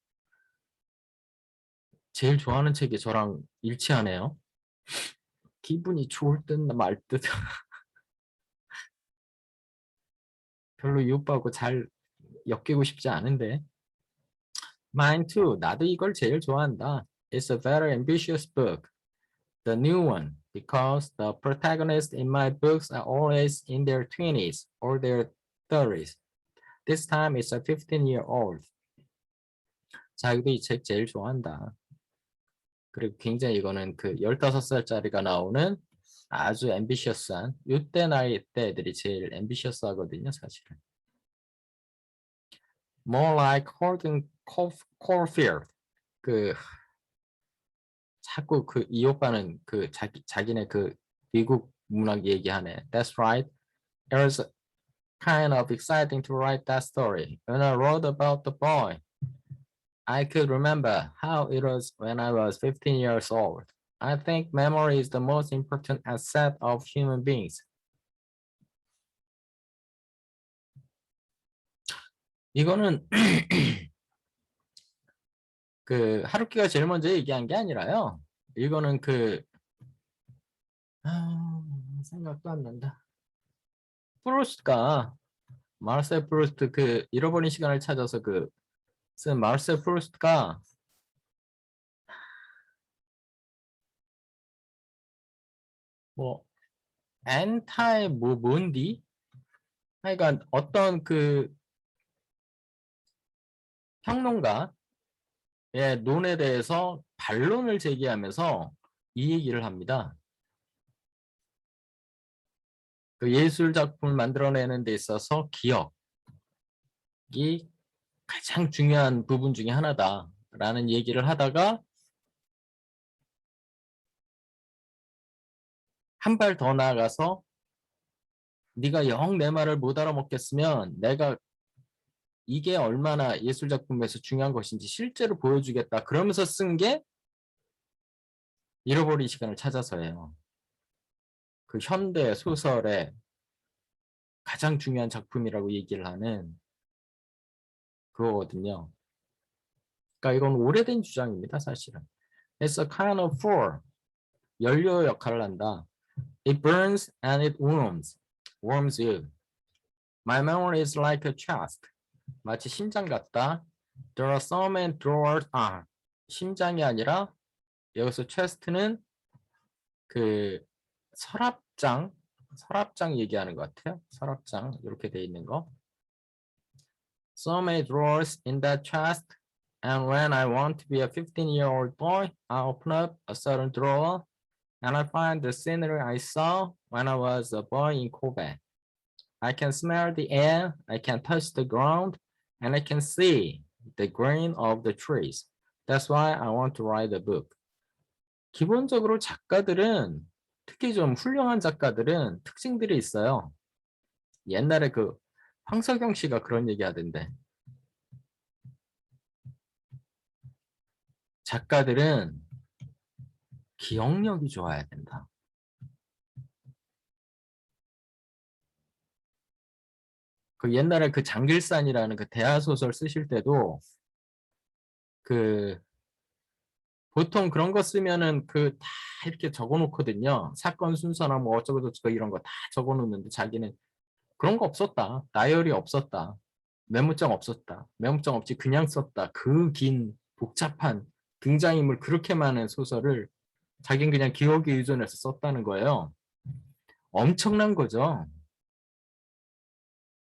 제일 좋아하는 책이 저랑 일치하네요. 기분이 좋을 듯 말 듯. 별로 이 오빠하고 잘 엮이고 싶지 않은데. Mine too. 나도 이걸 제일 좋아한다. It's a very ambitious book. The new one, because the protagonists in my books are always in their 20s or their 30s. This time it's a 15-year-old. 자기도 이 책 제일 좋아한다. 그리고 굉장히 이거는 그 15살짜리가 나오는 아주 앰비셔스한 이때 나이 때 애들이 제일 앰비셔스 하거든요, 사실은. More like Holden Caulfield. 그 자꾸 그 이 오빠는 그 자기네 그 미국 문학 얘기하네. That's right. It was kind of exciting to write that story. When I wrote about the boy, I could remember how it was when I was 15 years old. I think memory is the most important asset of human beings. 이거는 그 하루키가 제일 먼저 얘기한 게 아니라요. 이거는 생각도 안 난다. 프루스트가 마르셀 프루스트 그 잃어버린 시간을 찾아서 쓴 마르셀 프루스트가 뭐 엔타의 뭔디? 그러니까 어떤 평론가의 논에 대해서 반론을 제기하면서 이 얘기를 합니다. 그 예술 작품을 만들어내는 데 있어서 기억이 가장 중요한 부분 중에 하나다라는 얘기를 하다가 한 발 더 나아가서 네가 영 내 말을 못 알아먹겠으면 내가 이게 얼마나 예술 작품에서 중요한 것인지 실제로 보여주겠다. 그러면서 쓴 게 잃어버린 시간을 찾아서예요. 그 현대 소설의 가장 중요한 작품이라고 얘기를 하는 그거거든요. 그러니까 이건 오래된 주장입니다, 사실은. It's a kind of fuel. 연료 역할을 한다. It burns and it warms you. My memory is like a chest. 마치 심장 같다. There are so many drawers. 심장이 아니라 여기서 chest는 그 서랍장 얘기하는 것 같아요. 서랍장 이렇게 돼 있는 거. So many drawers in that chest. And when I want to be a 15-year-old boy, I open up a certain drawer and I find the scenery I saw when I was a boy in Kobe. I can smell the air, I can touch the ground, and I can see the green of the trees. That's why I want to write a book. 기본적으로 작가들은, 특히 좀 훌륭한 작가들은 특징들이 있어요. 옛날에 황석영 씨가 그런 얘기 하던데. 작가들은 기억력이 좋아야 된다. 옛날에 장길산이라는 대하소설 쓰실 때도 보통 그런 거 쓰면은 다 이렇게 적어 놓거든요. 사건 순서나 뭐 어쩌고 저쩌고 이런 거 다 적어 놓는데 자기는 그런 거 없었다. 나열이 없었다. 메모장 없었다. 메모장 없이 그냥 썼다. 그 긴 복잡한 등장인물 그렇게 많은 소설을 자기는 그냥 기억에 의존해서 썼다는 거예요. 엄청난 거죠.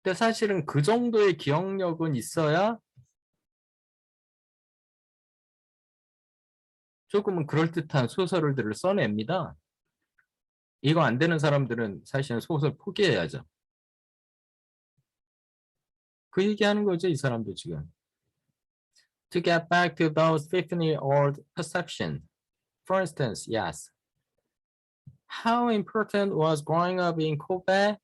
근데 사실은 그 정도의 기억력은 있어야 조금은 그럴듯한 소설들을 써냅니다. 이거 안 되는 사람들은 사실은 소설 포기해야죠. 그 얘기하는 거죠, 이 사람도 지금. To get back to those 15-year-old perceptions. For instance, yes. How important was growing up in Kobe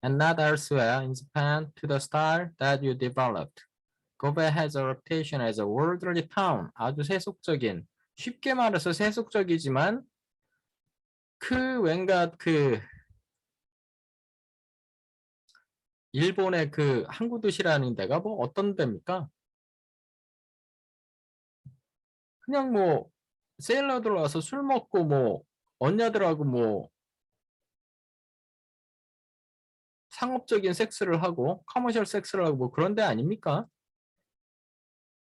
and not elsewhere in Japan to the style that you developed? Kobe has a reputation as a worldly town. 아주 세속적인, 쉽게 말해서 세속적이지만 왠가 일본의 항구 도시라는 데가 뭐 어떤 데입니까? 그냥 뭐 세일러들 와서 술 먹고 뭐 언니들하고 뭐 상업적인 섹스를 하고 커머셜 섹스를 하고 뭐 그런 데 아닙니까?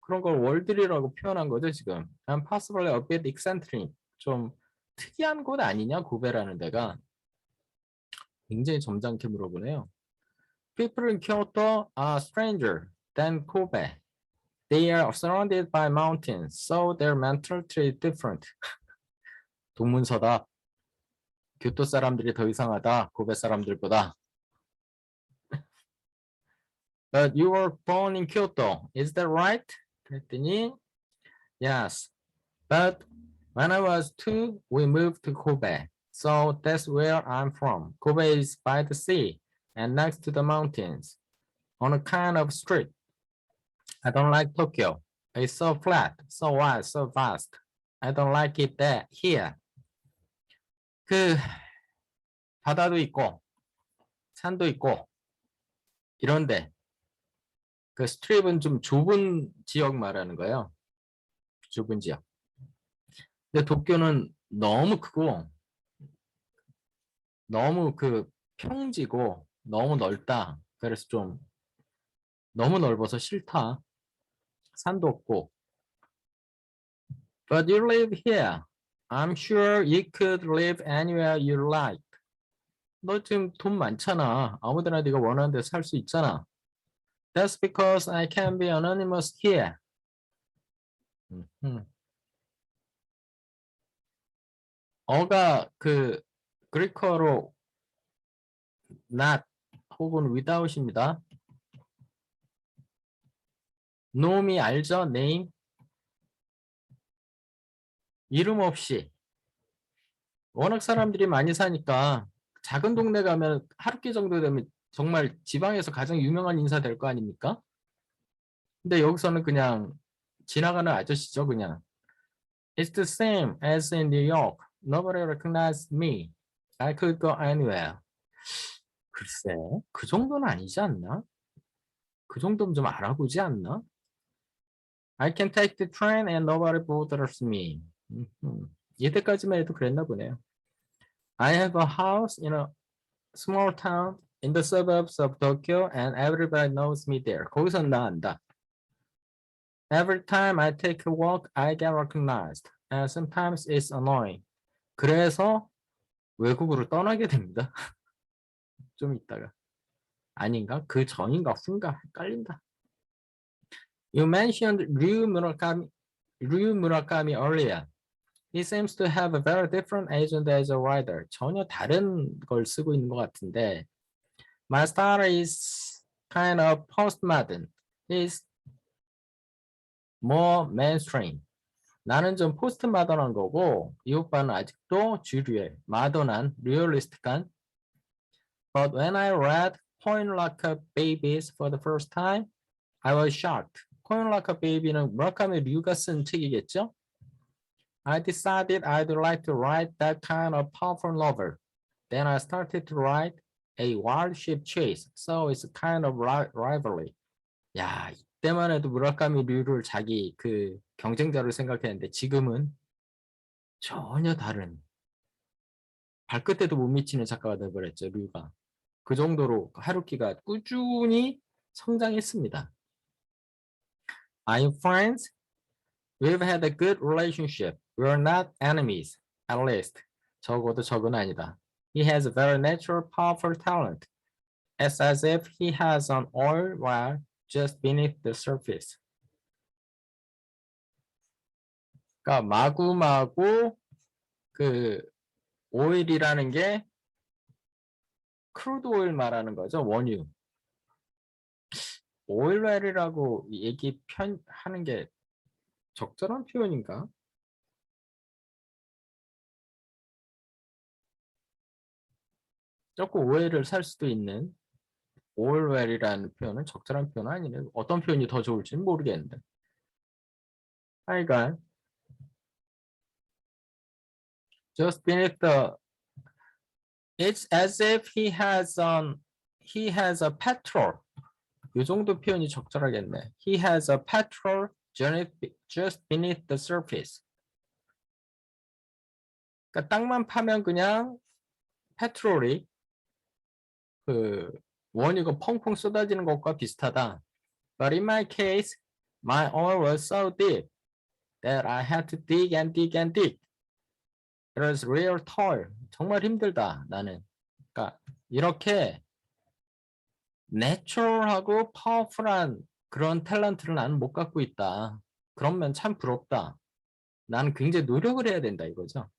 그런 걸 월드리라고 표현한 거죠 지금. And possibly a bit eccentric. 좀 특이한 곳 아니냐 고베라는 데가. 굉장히 점잖게 물어보네요. People in Kyoto are stranger than Kobe. They are surrounded by mountains, so their mentality is different. 동문서답. 교토 사람들이 더 이상하다. 고베 사람들보다. But you were born in Kyoto, is that right? 그랬더니 yes, but when I was 2, we moved to Kobe. So that's where I'm from. Kobe is by the sea and next to the mountains on a kind of street. I don't like Tokyo. It's so flat, so wide, so vast. I don't like it there, here. 그 바다도 있고 산도 있고 이런데 그 스트립은 좀 좁은 지역 말하는 거예요. 좁은 지역. 근데 도쿄는 너무 크고 너무 그 평지고 너무 넓다. 그래서 좀 너무 넓어서 싫다. 산도 없고. But you live here. I'm sure you could live anywhere you like. 너 지금 돈 많잖아. 아무데나 네가 원하는 데 살 수 있잖아. That's because I can be anonymous here. 어가 그 그리커로 not 혹은 without입니다. 놈이 알죠? name. 이름 없이. 워낙 사람들이 많이 사니까 작은 동네 가면 하루 끼 정도 되면 정말 지방에서 가장 유명한 인사 될 거 아닙니까? 근데 여기서는 그냥 지나가는 아저씨죠, 그냥. It's the same as in New York. Nobody recognized me. I could go anywhere. 글쎄, 그 정도는 아니지 않나? 그 정도면 좀 알아보지 않나? I can take the train and nobody bothers me. 이때까지만 해도 그랬나 보네요. I have a house in a small town in the suburbs of Tokyo and everybody knows me there. 거기서 나 안다. Every time I take a walk, I get recognized. And sometimes it's annoying. 그래서 외국으로 떠나게 됩니다. 좀 있다가. 아닌가? 그 전인가 후인가? 헷갈린다. You mentioned Ryu Murakami earlier. He seems to have a very different agent as a writer. 전혀 다른 걸 쓰고 있는 것 같은데. My style is kind of postmodern. He's more mainstream. 나는 좀 포스트마더한 거고 이 오빠는 아직도 주류의 마더난 리얼리스틱한. But when I read Coin Locker Babies for the first time, I was shocked. Coin Locker Baby는 무라카미 류가 쓴 책이겠죠? I decided I'd like to write that kind of powerful novel. Then I started to write a wild ship chase, so it's a kind of rivalry. 야, 이때만 해도 무라카미 류를 자기 그 경쟁자로 생각했는데 지금은 전혀 다른 발끝에도 못 미치는 작가가 되어버렸죠, 류가. 그 정도로 하루키가 꾸준히 성장했습니다. I'm friends. We've had a good relationship. We're not enemies, at least. 적어도 적은 아니다. He has a very natural, powerful talent. It's as if he has an oil well just beneath the surface. 그러니까 마구마구 그 오일이라는 게 크루드 오일 말하는 거죠, 원유. 오일웰이라고 하는 게 적절한 표현인가? 조금 오해를 살 수도 있는 오일웰이라는 표현은 적절한 표현 아니네. 어떤 표현이 더 좋을지는 모르겠는데. 하여간 just beneath the it's as if he has a petrol. 이 정도 표현이 적절하겠네. He has a petrol just beneath the surface. 그러니까 땅만 파면 그냥 페트롤이 그 원유가 펑펑 쏟아지는 것과 비슷하다. But in my case, my oil was so deep that I had to dig and dig and dig. It was real toil. 정말 힘들다, 나는. 그러니까 이렇게 내추럴하고 파워풀한 그런 탤런트를 나는 못 갖고 있다. 그러면 참 부럽다. 나는 굉장히 노력을 해야 된다 이거죠.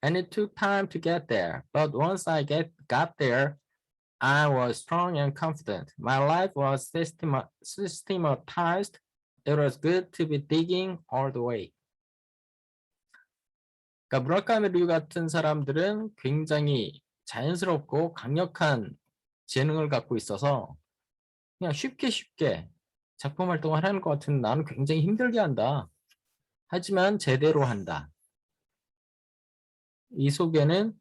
And it took time to get there. But once I got there, I was strong and confident. My life was systematized. It was good to be digging all the way. 그러니까 무라카미 류 같은 사람들은 굉장히 자연스럽고 강력한 재능을 갖고 있어서 그냥 쉽게 작품 활동을 하는 것 같은 나는 굉장히 힘들게 한다. 하지만 제대로 한다. 이 속에는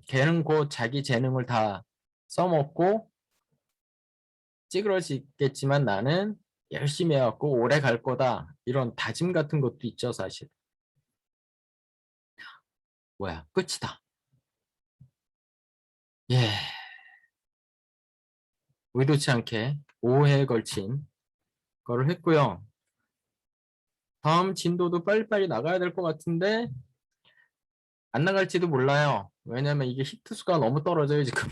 걔는 곧 자기 재능을 다 써먹고 찌그러지겠지만 나는 열심히 해갖고 오래 갈 거다. 이런 다짐 같은 것도 있죠, 사실. 뭐야, 끝이다. 예, 의도치 않게 5회에 걸친 거를 했고요. 다음 진도도 빨리빨리 나가야 될 것 같은데 안 나갈지도 몰라요. 왜냐면 이게 히트 수가 너무 떨어져요, 지금.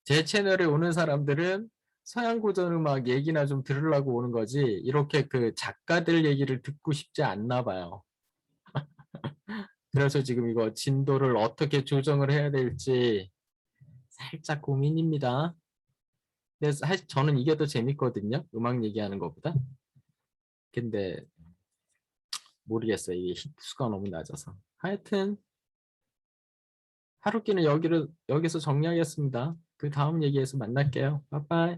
제 채널에 오는 사람들은 서양 고전 음악 얘기나 좀 들으려고 오는 거지 이렇게 그 작가들 얘기를 듣고 싶지 않나 봐요. 그래서 지금 이거 진도를 어떻게 조정을 해야 될지 살짝 고민입니다. 근데 사실 저는 이게 더 재밌거든요. 음악 얘기하는 것보다. 근데 모르겠어요. 이게 히트 수가 너무 낮아서. 하여튼 하루끼는 여기서 정리하겠습니다. 그 다음 얘기에서 만날게요. 빠빠이.